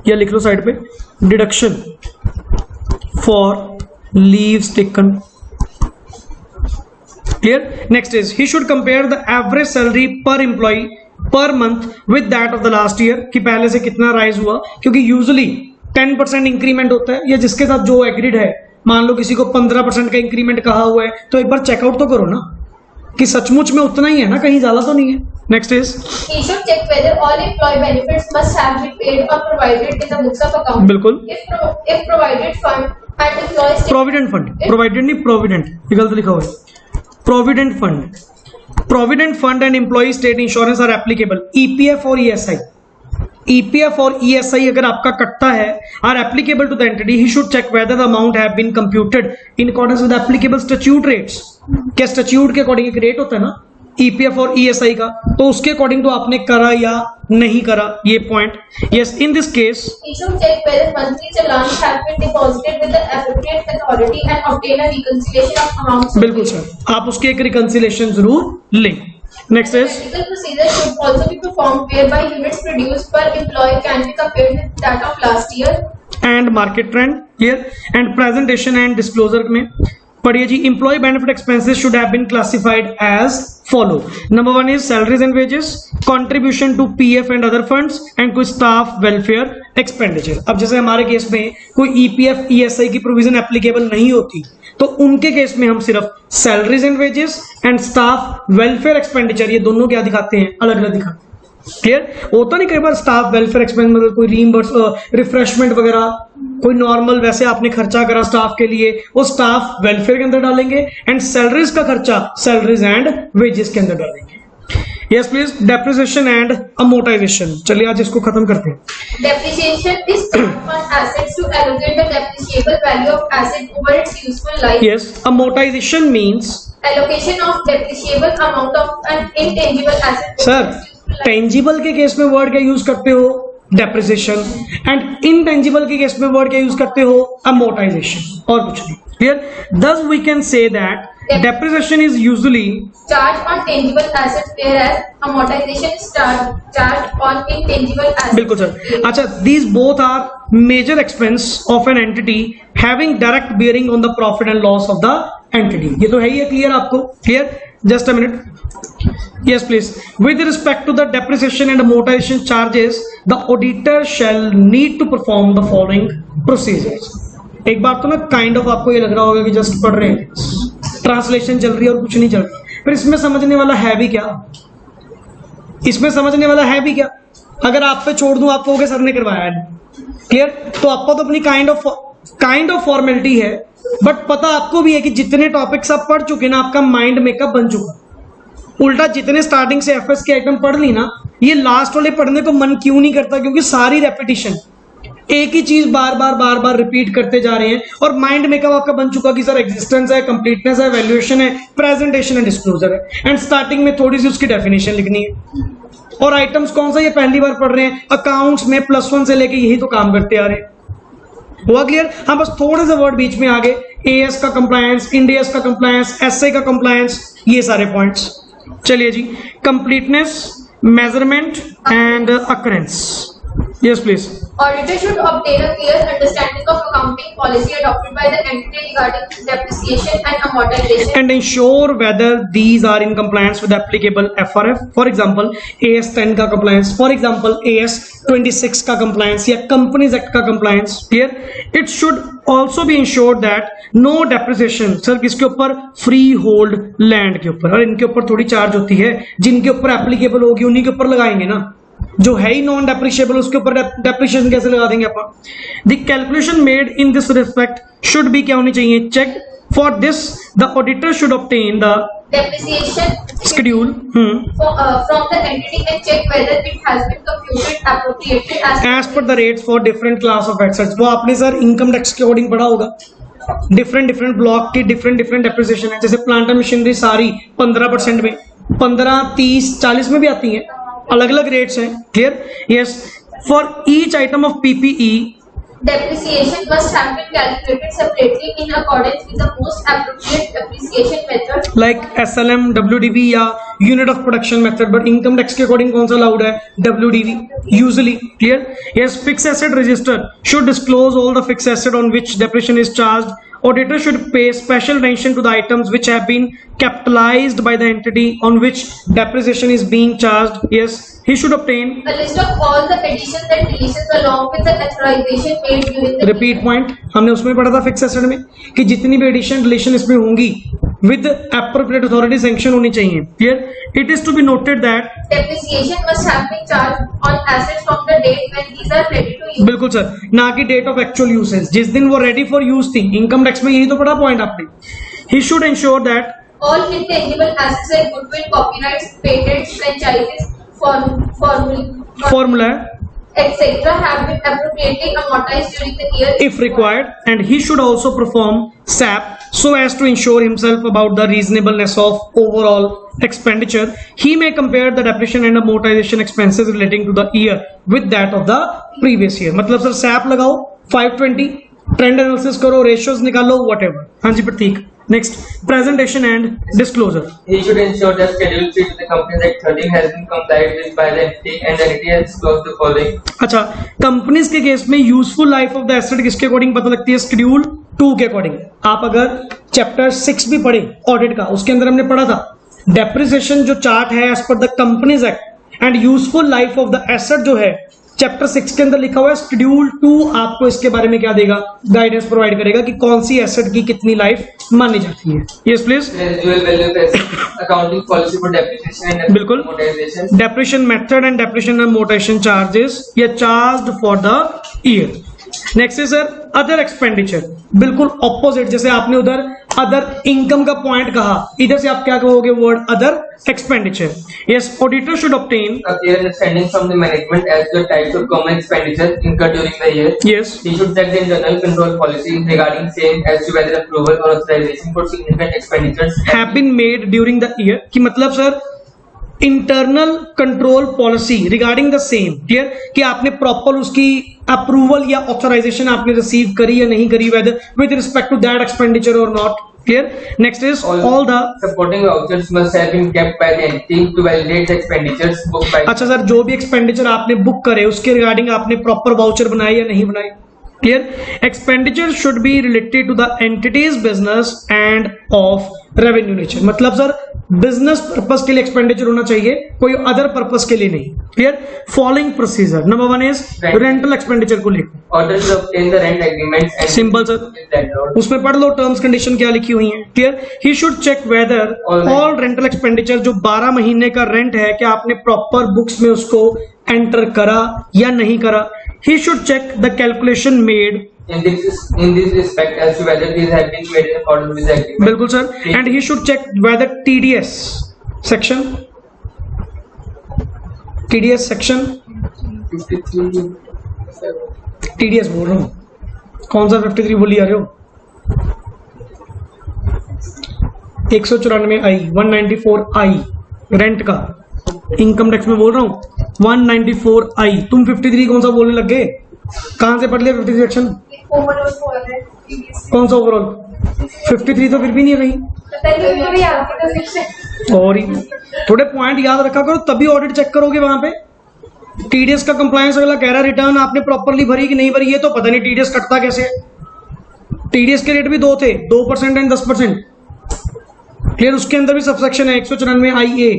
या लिख लो side पे, deduction for leaves taken. Clear. Next is he should compare the average salary per employee per month with that of the last year कि पहले से कितना rise हुआ, क्योंकि यूजुअली 10% इंक्रीमेंट होता है, या जिसके साथ जो एग्रीड है. मान लो किसी को 15% का इंक्रीमेंट कहा हुआ है तो एक बार चेकआउट तो करो ना कि सचमुच में उतना ही है ना, कहीं ज्यादा तो नहीं है. Next is He should check whether all employee benefits must have been paid or provided in the books of account. बिल्कुल. If provided fund and employees provident fund, provided नहीं प्रोविडेंट, ये गलत लिखा हुआ है. Provident fund, provident fund and employee state insurance are applicable. EPF और ESI, EPF और ESI अगर आपका कटता है are applicable to the entity. He should check whether the amount have been computed in accordance with applicable statute rates. क्या statute के according एक rate होता है ना ईपीएफ और ईएसआई का, तो उसके अकॉर्डिंग तो आपने करा या नहीं करा, ये point. Yes, in this case he should check whether monthly challans have been deposited with the appropriate authority and obtain a reconciliation of amounts. बिल्कुल सर, आप उसकी एक रिकंसिलेशन जरूर लें. Next is Technical procedure should also be performed whereby units produced per employee can be compared with that of last year. And market trend. Here and presentation and disclosure में पढ़िए जी. Employee benefit expenses should have been classified as follow. Number 1 is salaries and wages, contribution to PF and other funds and कोई staff welfare expenditure. अब जैसे हमारे case में कोई EPF ESI की प्रोविजन एप्लीकेबल नहीं होती, तो उनके केस में हम सिर्फ salaries and wages and staff welfare expenditure, ये दोनों क्या दिखाते हैं, अलग अलग दिखाते हैं. क्लियर. होता नहीं कई बार स्टाफ वेलफेयर एक्सपेंस मतलब कोई रीइंबर्स रिफ्रेशमेंट वगैरह, कोई नॉर्मल वैसे आपने खर्चा करा स्टाफ के लिए, वो स्टाफ वेलफेयर के अंदर डालेंगे, एंड सैलरीज का खर्चा सैलरीज एंड वेजेस के अंदर डालेंगे. Yes please. Depreciation and amortisation, चलिए आज इसको खत्म करते हैं. Depreciation is spent on assets to allocate the depreciable value of asset over its useful life. Yes, amortisation means Allocation of depreciable amount of an intangible asset. Sir tangible के case में word क्या use करते हो, depreciation, and intangible के case में word क्या use करते हो, अमोर्टाइजेशन, और कुछ नहीं. Clear. Thus we can say that depreciation is usually Charged on tangible assets whereas amortization is charged on intangible assets. बिल्कुल सर. अच्छा, these both are major expense of an entity having direct bearing on the profit and loss of the entity. ये तो है ही है. Clear आपको? Clear. Just a minute. Yes please. With respect to the depreciation and amortization charges, the auditor shall need to perform the following procedures. एक बार तो ना kind of आपको ये लग रहा होगा कि जस्ट पढ़ रहे हैं, ट्रांसलेशन चल रही है और कुछ नहीं चल रहा, फिर इसमें समझने वाला है भी क्या, इसमें समझने वाला है भी क्या. अगर आप पे छोड़ दूं, आप कहोगे सर ने करवाया है. क्लियर. तो आपको तो अपनी काइंड ऑफ फॉर्मेलिटी है, बट पता आपको भी है कि जितने टॉपिक्स आप पढ़ चुके ना, आपका माइंड मेकअप बन चुका. उल्टा जितने स्टार्टिंग से एफएस के आइटम पढ़ ली ना, ये लास्ट वाले पढ़ने को मन क्यों नहीं करता, क्योंकि सारी रेपिटेशन, एक ही चीज बार बार रिपीट करते जा रहे हैं, और माइंड मेकअप आपका बन चुका कि सर एग्जिस्टेंस है, कंप्लीटनेस है, वैल्यूएशन है, प्रेजेंटेशन है, डिस्क्लोजर है, एंड स्टार्टिंग में थोड़ी सी उसकी डेफिनेशन लिखनी है. और आइटम्स कौन सा, ये पहली बार पढ़ रहे हैं, अकाउंट्स में +1 से लेके यही तो काम करते आ रहे हैं. हुआ क्लियर. हाँ, बस थोड़े से वर्ड बीच में आ गए, एएस का कंप्लायंस, इंडियस का कंप्लायंस, एसए का कंप्लायंस, ये सारे पॉइंट्स. चलिए जी. Completeness, measurement and occurrence. Yes please. Auditor should obtain a clear understanding of accounting policy adopted by the entity regarding depreciation and amortization. And ensure whether these are in compliance with applicable FRF. For example, AS 10 का compliance, for example AS 26 का compliance या Companies Act का compliance. Clear? It should also be ensured that no depreciation, sir किसके ऊपर, free hold land के ऊपर, और इनके ऊपर थोड़ी चार्ज होती है, जिनके ऊपर एप्लीकेबल होगी उन्हीं के ऊपर लगाएंगे ना, जो है ही नॉन डेप्रिशिएबल उसके ऊपर डेप्रिशिएशन कैसे लगा देंगे अपन. The calculation made in this respect should be क्या होनी चाहिए, check. For this the auditor should obtain the Depreciation schedule from the entity and check whether it has been computed appropriately as per the rates for different class of assets. वो आपने sir income tax के according पढ़ा होगा, different block की different depreciation है. जैसे plant and machinery सारी 15% में, 15, 30, 40 में भी आती हैं, अलग अलग रेट्स हैं. Clear? Yes. For each item of PPE depreciation must have been calculated separately in accordance with the most appropriate depreciation method. Like SLM, WDV या unit of production method. But income tax के according कौन सा allowed है? WDV usually. Clear? Yes. Fix asset register should disclose all the fix asset on which depreciation is charged. Auditor should pay special attention to the items which have been capitalized by the entity on which depreciation is being charged. Yes, he should obtain. A list of all the additions and deletions along with the authorization made during the Repeat point. हमने उसमें पढ़ा था fix asset में कि जितनी भी addition deletion इसमें होंगी with appropriate authority sanction होनी चाहिए. Clear? It is to be noted that depreciation must have been charged on assets from the date when these are ready to use. बिल्कुल sir, ना कि डेट ऑफ एक्चुअल यूसेज. जिस दिन वो ready for use थी, income tax में यही तो पढ़ा पॉइंट आपने. ही should ensure that All intangible assets like goodwill, copyrights, patents, franchises, formula etc. have been appropriately amortized during the year if required, and he should also perform SAP so as to ensure himself about the reasonableness of overall expenditure. He may compare the depreciation and amortization expenses relating to the year with that of the previous year. मतलब sir SAP लगाओ 520, trend analysis करो, ratios निकालो, whatever. हाँ जी Prateek. Next, presentation and disclosure. He should ensure that Schedule 3 to the Companies Act 13 has been complied with by the entity and the entity has disclosed the following. अच्छा, companies के case में useful life of the asset किसके according पता लगती है? Schedule 2 के according. आप अगर चैप्टर 6 भी पढ़े ऑडिट का, उसके अंदर हमने पढ़ा था डेप्रिसिएशन जो चार्ट है as per the companies act and useful life of the asset जो है चैप्टर 6 के अंदर लिखा हुआ है. शेड्यूल 2 आपको इसके बारे में क्या देगा? गाइडेंस प्रोवाइड करेगा कि कौन सी एसेट की कितनी लाइफ मानी जाती है. Yes please. Residual value of assets, accounting policy for depreciation and बिल्कुल. amortization. Depreciation method and depreciation and amortization charges ये charged for the year. Next is sir other expenditure. बिल्कुल ऑपोजिट. जैसे आपने उधर अदर इनकम का point कहा, इधर से आप क्या कहोगे? Word other expenditure. Yes. Auditor should obtain A clear understanding from the management as to the types of common expenditure incurred during the year. Yes. He should set the internal control policy regarding same as to whether approval or authorization for significant expenditures have been made during the year. कि मतलब sir internal control policy regarding the same. Clear? कि आपने proper उसकी approval या authorisation आपने receive करी या नहीं करी, whether with respect to that expenditure और not. Clear? Next is all the supporting vouchers must have been kept by the entity to validate the expenditures booked by. अच्छा sir, जो भी एक्सपेंडिचर आपने बुक करे उसके रिगार्डिंग आपने proper voucher बनाए या नहीं बनाए. Clear? Expenditure should be related to the entities business and of revenue nature. मतलब सर बिजनेस पर्पस के लिए एक्सपेंडिचर होना चाहिए, कोई अदर पर्पस के लिए नहीं. Clear? Following procedure. Number 1 is rental expenditure को लेकर. Order to obtain the rent agreements and Simple, sir. with landlord. उसमें पढ़ लो टर्म्स कंडीशन क्या लिखी हुई है. Clear? He should check whether all rental expenditure जो 12 महीने का रेंट है क्या आपने प्रॉपर बुक्स में उसको एंटर करा या नहीं करा. He should check the calculation made. In this respect, as to whether these have been made in accordance with the agreement. बिल्कुल sir. And he should check whether TDS section 53. TDS बोल रहा हूँ. कौन सा 53 बोली जा रहे हो? 194 आई 194 आई रेंट का इनकम टैक्स में बोल रहा हूँ. 194 आई. तुम 53 कौन सा बोलने लग गए? कहां से पढ़ लिया 53 section? overall for the previous कौन सा ओवरऑल? 53 तो फिर भी नहीं है कहीं. और ही थोड़े पॉइंट याद रखा करो, तभी ऑडिट चेक करोगे वहां पे. टीडीएस का कंप्लायंस अगला कह रहा है रिटर्न आपने प्रॉपरली भरी कि नहीं भरी, ये तो पता नहीं टीडीएस कटता कैसे है. टीडीएस के रेट भी 2 थे, 2% एंड 10%. क्लियर? उसके अंदर भी सबसेक्शन है 194 IA.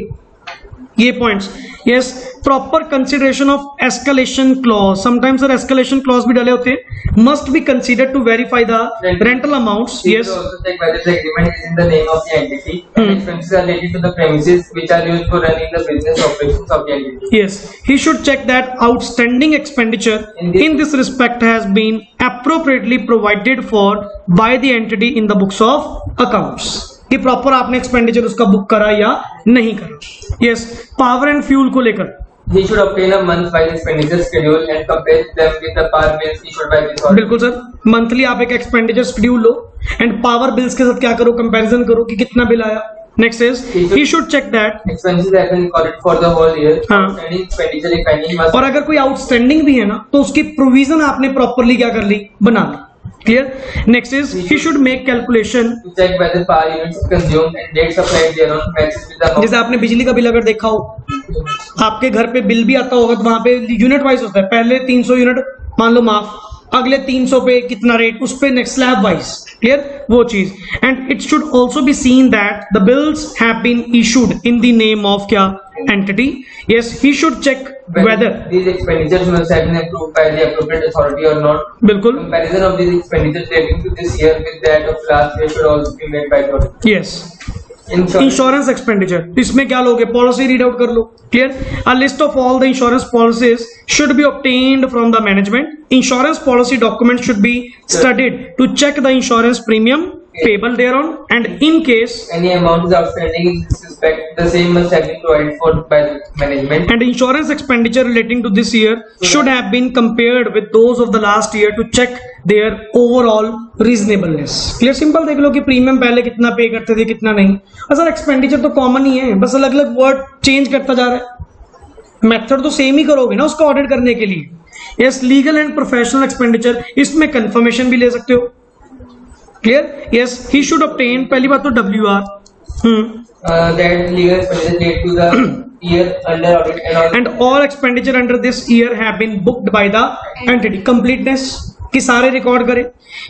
ये points. Yes. Proper consideration of escalation clause. Sometimes sir escalation clause भी डले होते हैं. Must be considered to verify the rental amounts. He yes. should also check whether the agreement is in the name of the entity and expenses are related to the premises which are used for running the business operations of the entity. Yes, he should check that outstanding expenditure in this respect has been appropriately provided for by the entity in the books of accounts. कि proper आपने expenditure उसका book करा या नहीं करा। Yes, power and fuel को लेकर He should obtain a month-wise expenditure schedule and compare them with the power bills issued by this authority. बिल्कुल सर, मंथली आप एक expenditure schedule low and power bills के साथ क्या करो, कंपैरिजन करो कि कितना बिल आया। Next is he should check that Expenses have been recorded for the whole year. हाँ। Outstanding expenditure, if any, must और अगर कोई आउटस्टैंडिंग भी है ना तो उसकी प्रोविजन आपने प्रॉपरली क्या कर ली, बना ली। Clear. Next is he should make calculation, to check whether power units consumed and dates applied thereon matches with the amount. जैसे आपने बिजली का बिल अगर देखा हो, आपके घर पे बिल भी आता होगा तो वहां पे यूनिट वाइज होता है, पहले 300 यूनिट मान लो माफ, अगले 300 पे कितना रेट, उस पे नेक्स्ट स्लैब वाइज। क्लियर, वो चीज। And it should also be seen that the bills have been issued in the name of क्या, entity. Yes, he should check whether These expenditures must have been approved by the appropriate authority or not. बिल्कुल। Comparison of these expenditures relating to this year with that of last year should also be made by the authority. यस, Insurance. Insurance expenditure, इसमें क्या लोगे, policy read out कर लो। Clear, a list of all the insurance policies should be obtained from the management. Insurance policy document should be studied to check the insurance premium payable thereon, and in case Any amount is outstanding in this respect, the same must have been provided for by the management. and insurance expenditure relating to this year should have been compared with those of the last year to check their overall reasonableness. Clear, simple देख लो कि premium पहले कितना पे करते थे कितना नहीं। असल एक्सपेंडिचर तो कॉमन ही है, बस अलग अलग वर्ड चेंज करता जा रहा है, मेथड तो सेम ही करोगे ना उसका ऑडिट करने के लिए। Yes, legal and professional expenditure, इसमें कंफर्मेशन भी ले सकते हो। Clear. Yes, he should obtain, पहली बात तो WR That legal expenditure related to the year under audit and all expenditure under this year have been booked by the entity. Completeness कि सारे रिकॉर्ड करे।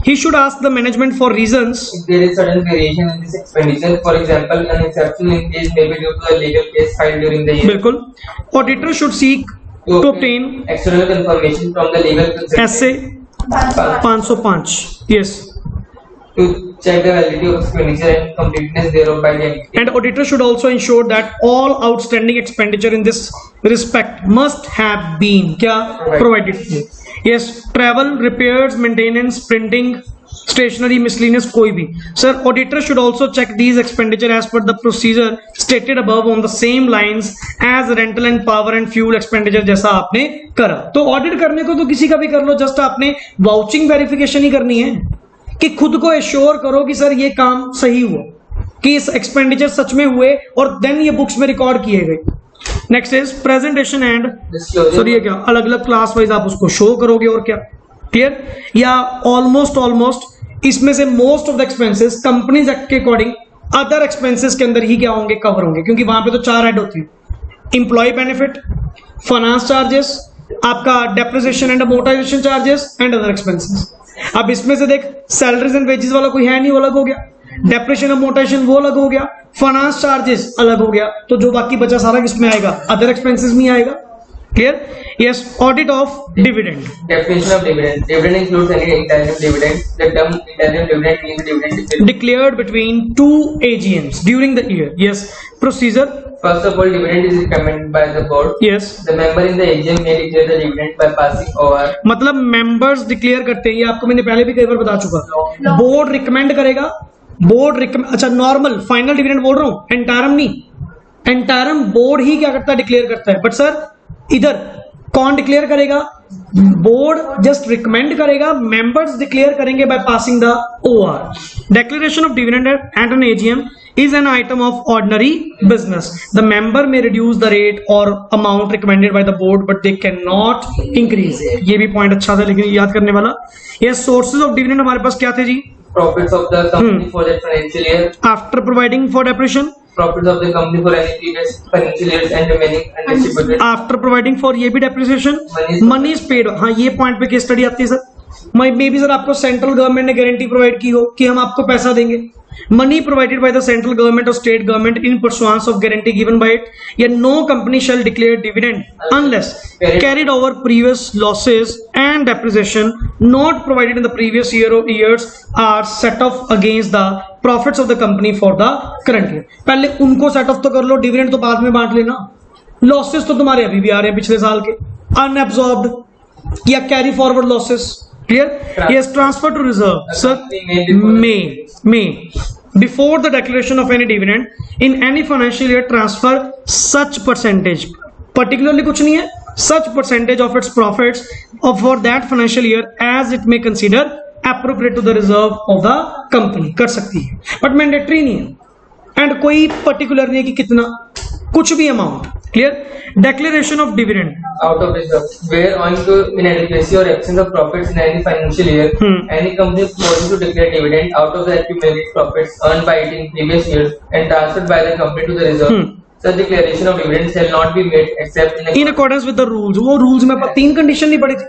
He should ask the management for reasons. If there is sudden variation in this expenditure, for example, an exception in case may be due to the legal case filed during the year. बिल्कुल। Auditor should seek to obtain external confirmation from the legal consultant ऐसे 505। Yes, to check the validity of expenditure and completeness thereof by the entity. and auditor should also ensure that all outstanding expenditure in this respect must have been क्या provided. Yes, travel, repairs, maintenance, printing, stationery, miscellaneous, कोई भी। Sir, auditor should also check these expenditure as per the procedure stated above on the same lines as rental and power and fuel expenditure जैसा आपने करा। तो audit करने को तो किसी का भी कर लो, जस्ट आपने वाउचिंग वेरिफिकेशन ही करनी है कि खुद को एश्योर करो कि सर ये काम सही हुआ, कि इस एक्सपेंडिचर सच में हुए और देन ये बुक्स में रिकॉर्ड किए गए। Next is presentation and Disclosure. Sir ये क्या, अलग अलग क्लास वाइज आप उसको शो करोगे और क्या। क्लियर, या ऑलमोस्ट इसमें से most of the expenses companies act के अकॉर्डिंग अदर एक्सपेंसेस के अंदर ही क्या होंगे, कवर होंगे, क्योंकि वहां पे तो 4 हेड होती है, इंप्लॉय बेनिफिट, फाइनेंस चार्जेस, आपका depreciation and amortisation charges and other expenses. अब इसमें से देख, सैलरीज एंड वेजेस वाला कोई है नहीं, वो अलग हो गया, डेप्रिसिएशन अमोर्टाइजेशन वो अलग हो गया, फाइनेंस चार्जेस अलग हो गया, तो जो बाकी बचा सारा किसमें आएगा, अदर एक्सपेंसेस में आएगा। Clear. Yes, audit of dividend. Definition of dividend. Dividend includes any interim dividend. The term interim dividend means dividend Declared between 2 AGMs during the year. Yes, procedure. First of all, dividend is recommended by the board. Yes, The member in the AGM may declare the dividend by passing over. मतलब members declare करते हैं, ये आपको मैंने पहले भी कई बार बता चुका। बोर्ड रिकमेंड करेगा, अच्छा नॉर्मल फाइनल डिविडेंड बोल रहा हूँ, एंटारम नहीं, एंटारम बोर्ड ही क्या करता है, डिक्लेयर करता है। बट सर इधर कौन डिक्लेयर करेगा, बोर्ड जस्ट रिकमेंड करेगा, मेंबर्स डिक्लेयर करेंगे by passing the OR। Declaration of dividend at an AGM is an item of ordinary business. The member may reduce the rate or amount recommended by the board, but they cannot increase it. ये भी point अच्छा था लेकिन याद करने वाला। ये sources of dividend हमारे पास क्या थे जी, Profits of the company for that financial year. After providing for depreciation, Profits of the company for any previous financial years and remaining undistributed. After providing for ये भी डेप्रिसिएशन, मनी इज पेड। हाँ, ये point पे case study आती है sir. May be sir आपको central government ने guarantee provide की हो कि हम आपको पैसा देंगे, money provided by the central government or state government in pursuance of guarantee given by it, yet no company shall declare dividend unless carried over previous losses and depreciation not provided in the previous year or years are set off against the profits of the company for the current year। पहले उनको set of तो कर लो, dividend तो बाद में बांट लेना। Losses तो तुम्हारे अभी भी आ रहे हैं पिछले साल के, अनएब्सॉर्ब्ड या carry forward losses. Clear. Yes, transfer to reserve. Sir may before the declaration of any dividend in any financial year transfer such percentage, particularly कुछ नहीं है, such percentage of its profits of for that financial year as it may consider appropriate to the reserve of the company, कर सकती है, but mandatory नहीं है and कोई particular नहीं है कि कितना, कुछ भी amount. Clear? Declaration of dividend out of reserve, where owing to inadequacy or absence of profits in any financial year, any company is forced to declare dividend out of the accumulated profits earned by it in previous years and transferred by the company to the reserve. Such declaration of dividend shall not be made except in accordance with the rules. वो rules में तीन condition नहीं पड़ी थी,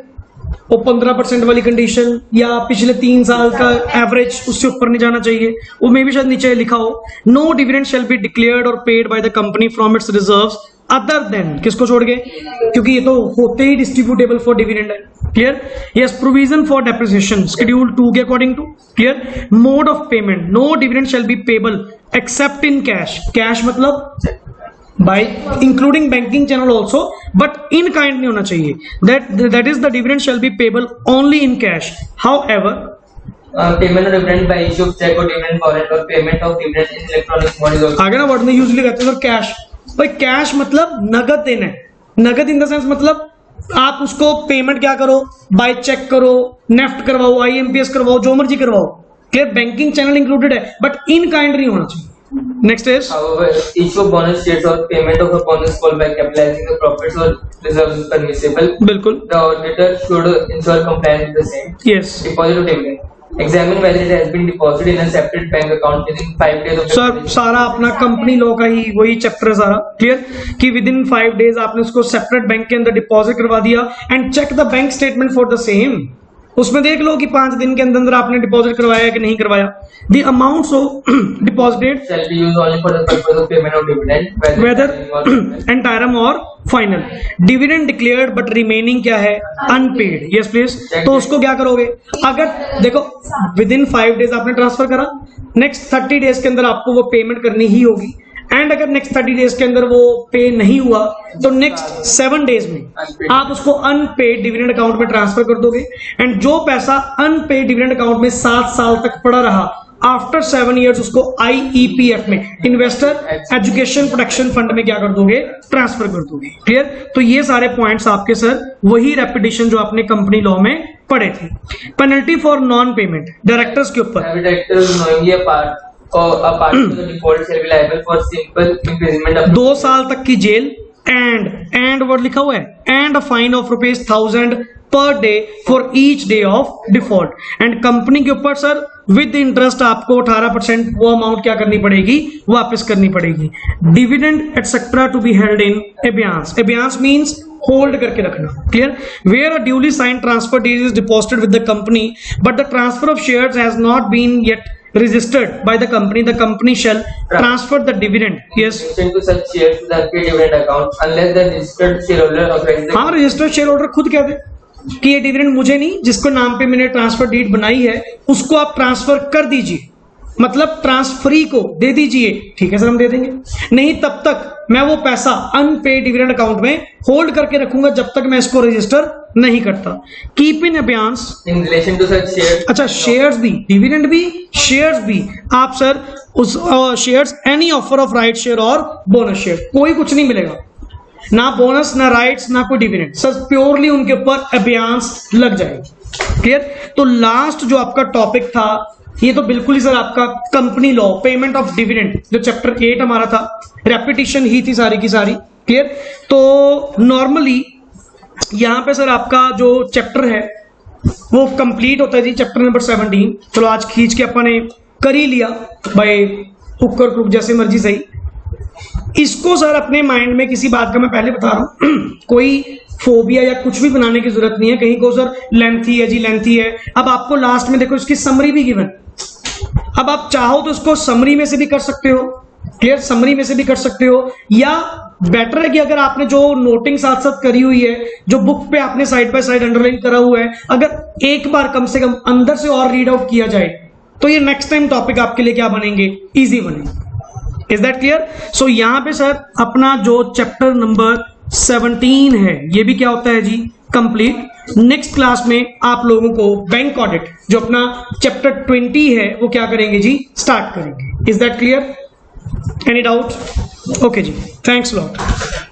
वो 15% वाली condition या पिछले 3 साल का एवरेज उससे ऊपर नहीं जाना चाहिए, वो मे भी शायद नीचे लिखा हो, no dividend shall be declared और paid by the company from its reserves other than, किसको छोड़ के, क्योंकि ये तो होते ही डिस्ट्रीब्यूटेबल फॉर डिविडेंड है. Clear? Yes, provision for depreciation schedule 2 के according to. Clear? Mode of payment, no dividend shall be payable except in cash. Cash मतलब by including banking channel also, but in kind नहीं होना चाहिए. That is the dividend shall be payable only in cash. However, payment of dividend by issue of check or dividend warrant or payment of dividend in electronic mode is also. आगे ना word में usually कहते हैं cash. भाई cash मतलब नगद देना है. नगद इन द सेंस मतलब आप उसको पेमेंट क्या करो, बाय चेक करो, नेफ्ट करवाओ, IMPS करवाओ, जो मर्जी करवाओ. क्लियर? बैंकिंग चैनल इंक्लूडेड है, बट इन काइंड नहीं होना चाहिए. Next is, however, issue of bonus shares or payment of a bonus called by capitalizing the profits or reserves is permissible. बिल्कुल. The auditor should ensure compliance with the same. Yes. Deposit of dividend. Examine whether it has been deposited in a separate bank account within 5 days of. Sir सारा अपना company law का ही वही chapter है सारा. Clear? कि with in 5 days आपने उसको separate bank के अंदर डिपॉजिट करवा दिया and check the bank statement for the same. उसमें देख लो कि 5 दिन के अंदर आपने डिपॉजिट करवाया कि नहीं करवाया. The amount of deposited shall be used only for the purpose of payment of dividend, whether interim or final. Dividend declared but remaining क्या है, अनपेड. Yes please. तो उसको क्या करोगे, अगर देखो विद इन 5 डेज आपने ट्रांसफर करा, नेक्स्ट 30 डेज के अंदर आपको वो पेमेंट करनी ही होगी. एंड अगर नेक्स्ट 30 डेज के अंदर वो पे नहीं हुआ तो नेक्स्ट 7 डेज में आप उसको अनपेड डिविडेंड अकाउंट में ट्रांसफर कर दोगे. एंड जो पैसा अनपेड डिविडेंड अकाउंट में 7 साल तक पड़ा रहा, आफ्टर 7 ईयर्स उसको IEPF में, इन्वेस्टर एजुकेशन प्रोटेक्शन फंड में क्या कर दोगे, ट्रांसफर कर दोगे. क्लियर? तो ये सारे पॉइंट्स आपके सर वही रेपिटेशन जो आपने कंपनी लॉ में पढ़े थे. Penalty for non payment directors के ऊपर or a party to the default shall be liable for simple imprisonment of 2 साल तक की जेल एंड वर्ड लिखा हुआ है, and a fine of ₹1000 per day for each day of default. And company के ऊपर सर विद इंटरेस्ट आपको 18% वो अमाउंट क्या करनी पड़ेगी, वापस करनी पड़ेगी. Dividend etcetera to be held in abeyance. Abeyance means hold करके रखना. Clear? Where a duly signed transfer deed is deposited with the company but the transfer of shares has not been yet registered by the company shall transfer the dividend. Yes. To such shares to the unpaid dividend account unless the registered shareholder authorizes. हाँ, registered share holder खुद कह दे कि ये dividend मुझे नहीं, जिसको नाम पे मैंने ट्रांसफर डीड बनाई है उसको आप ट्रांसफर कर दीजिए, मतलब ट्रांसफरी को दे दीजिए. ठीक है सर, हम दे देंगे. नहीं, तब तक मैं वो पैसा अनपेड डिविडेंड अकाउंट में होल्ड करके रखूंगा जब तक मैं इसको रजिस्टर नहीं करता. Keep in abeyance in relation to such shares. अच्छा, शेयर्स भी, डिविडेंड भी, शेयर्स भी. आप सर उस shares any offer of right share और बोनस शेयर, कोई कुछ नहीं मिलेगा, ना बोनस ना राइट्स ना कोई डिविडेंड, सर प्योरली उनके ऊपर अबियांस लग जाएगी. क्लियर? तो लास्ट जो आपका टॉपिक था ये तो बिल्कुल ही सर आपका company law, payment of dividend, जो चैप्टर 8 हमारा था, रेपिटेशन ही थी सारी की सारी. क्लियर? तो नॉर्मली यहां पे सर आपका जो चैप्टर है वो कंप्लीट होता है जी, चैप्टर नंबर 17. चलो आज खींच के अपन ने कर ही लिया बाय हुक और क्रुक, जैसे मर्जी सही. इसको सर अपने माइंड में किसी बात का मैं पहले बता रहा हूं कोई फोबिया या कुछ भी बनाने की जरूरत नहीं है. कहीं को सर लेंथी है जी, लेंथी है. अब आपको लास्ट में देखो इसकी समरी भी गिवन. अब आप चाहो तो इसको समरी में से भी कर सकते हो. क्लियर? समरी में से भी कर सकते हो, या बेटर है कि अगर आपने जो नोटिंग साथ साथ करी हुई है, जो बुक पे आपने साइड बाय साइड अंडरलाइन करा हुआ है, अगर एक बार कम से कम अंदर से और रीड आउट किया जाए तो ये नेक्स्ट टाइम टॉपिक आपके लिए क्या बनेंगे, इजी बनेंगे. Is that clear? सो यहां पे सर अपना जो चैप्टर नंबर 17 है ये भी क्या होता है जी, कंप्लीट. नेक्स्ट क्लास में आप लोगों को बैंक ऑडिट जो अपना चैप्टर 20 है वो क्या करेंगे जी, स्टार्ट करेंगे. Is that clear? Any doubt? Okay ji, thanks a lot.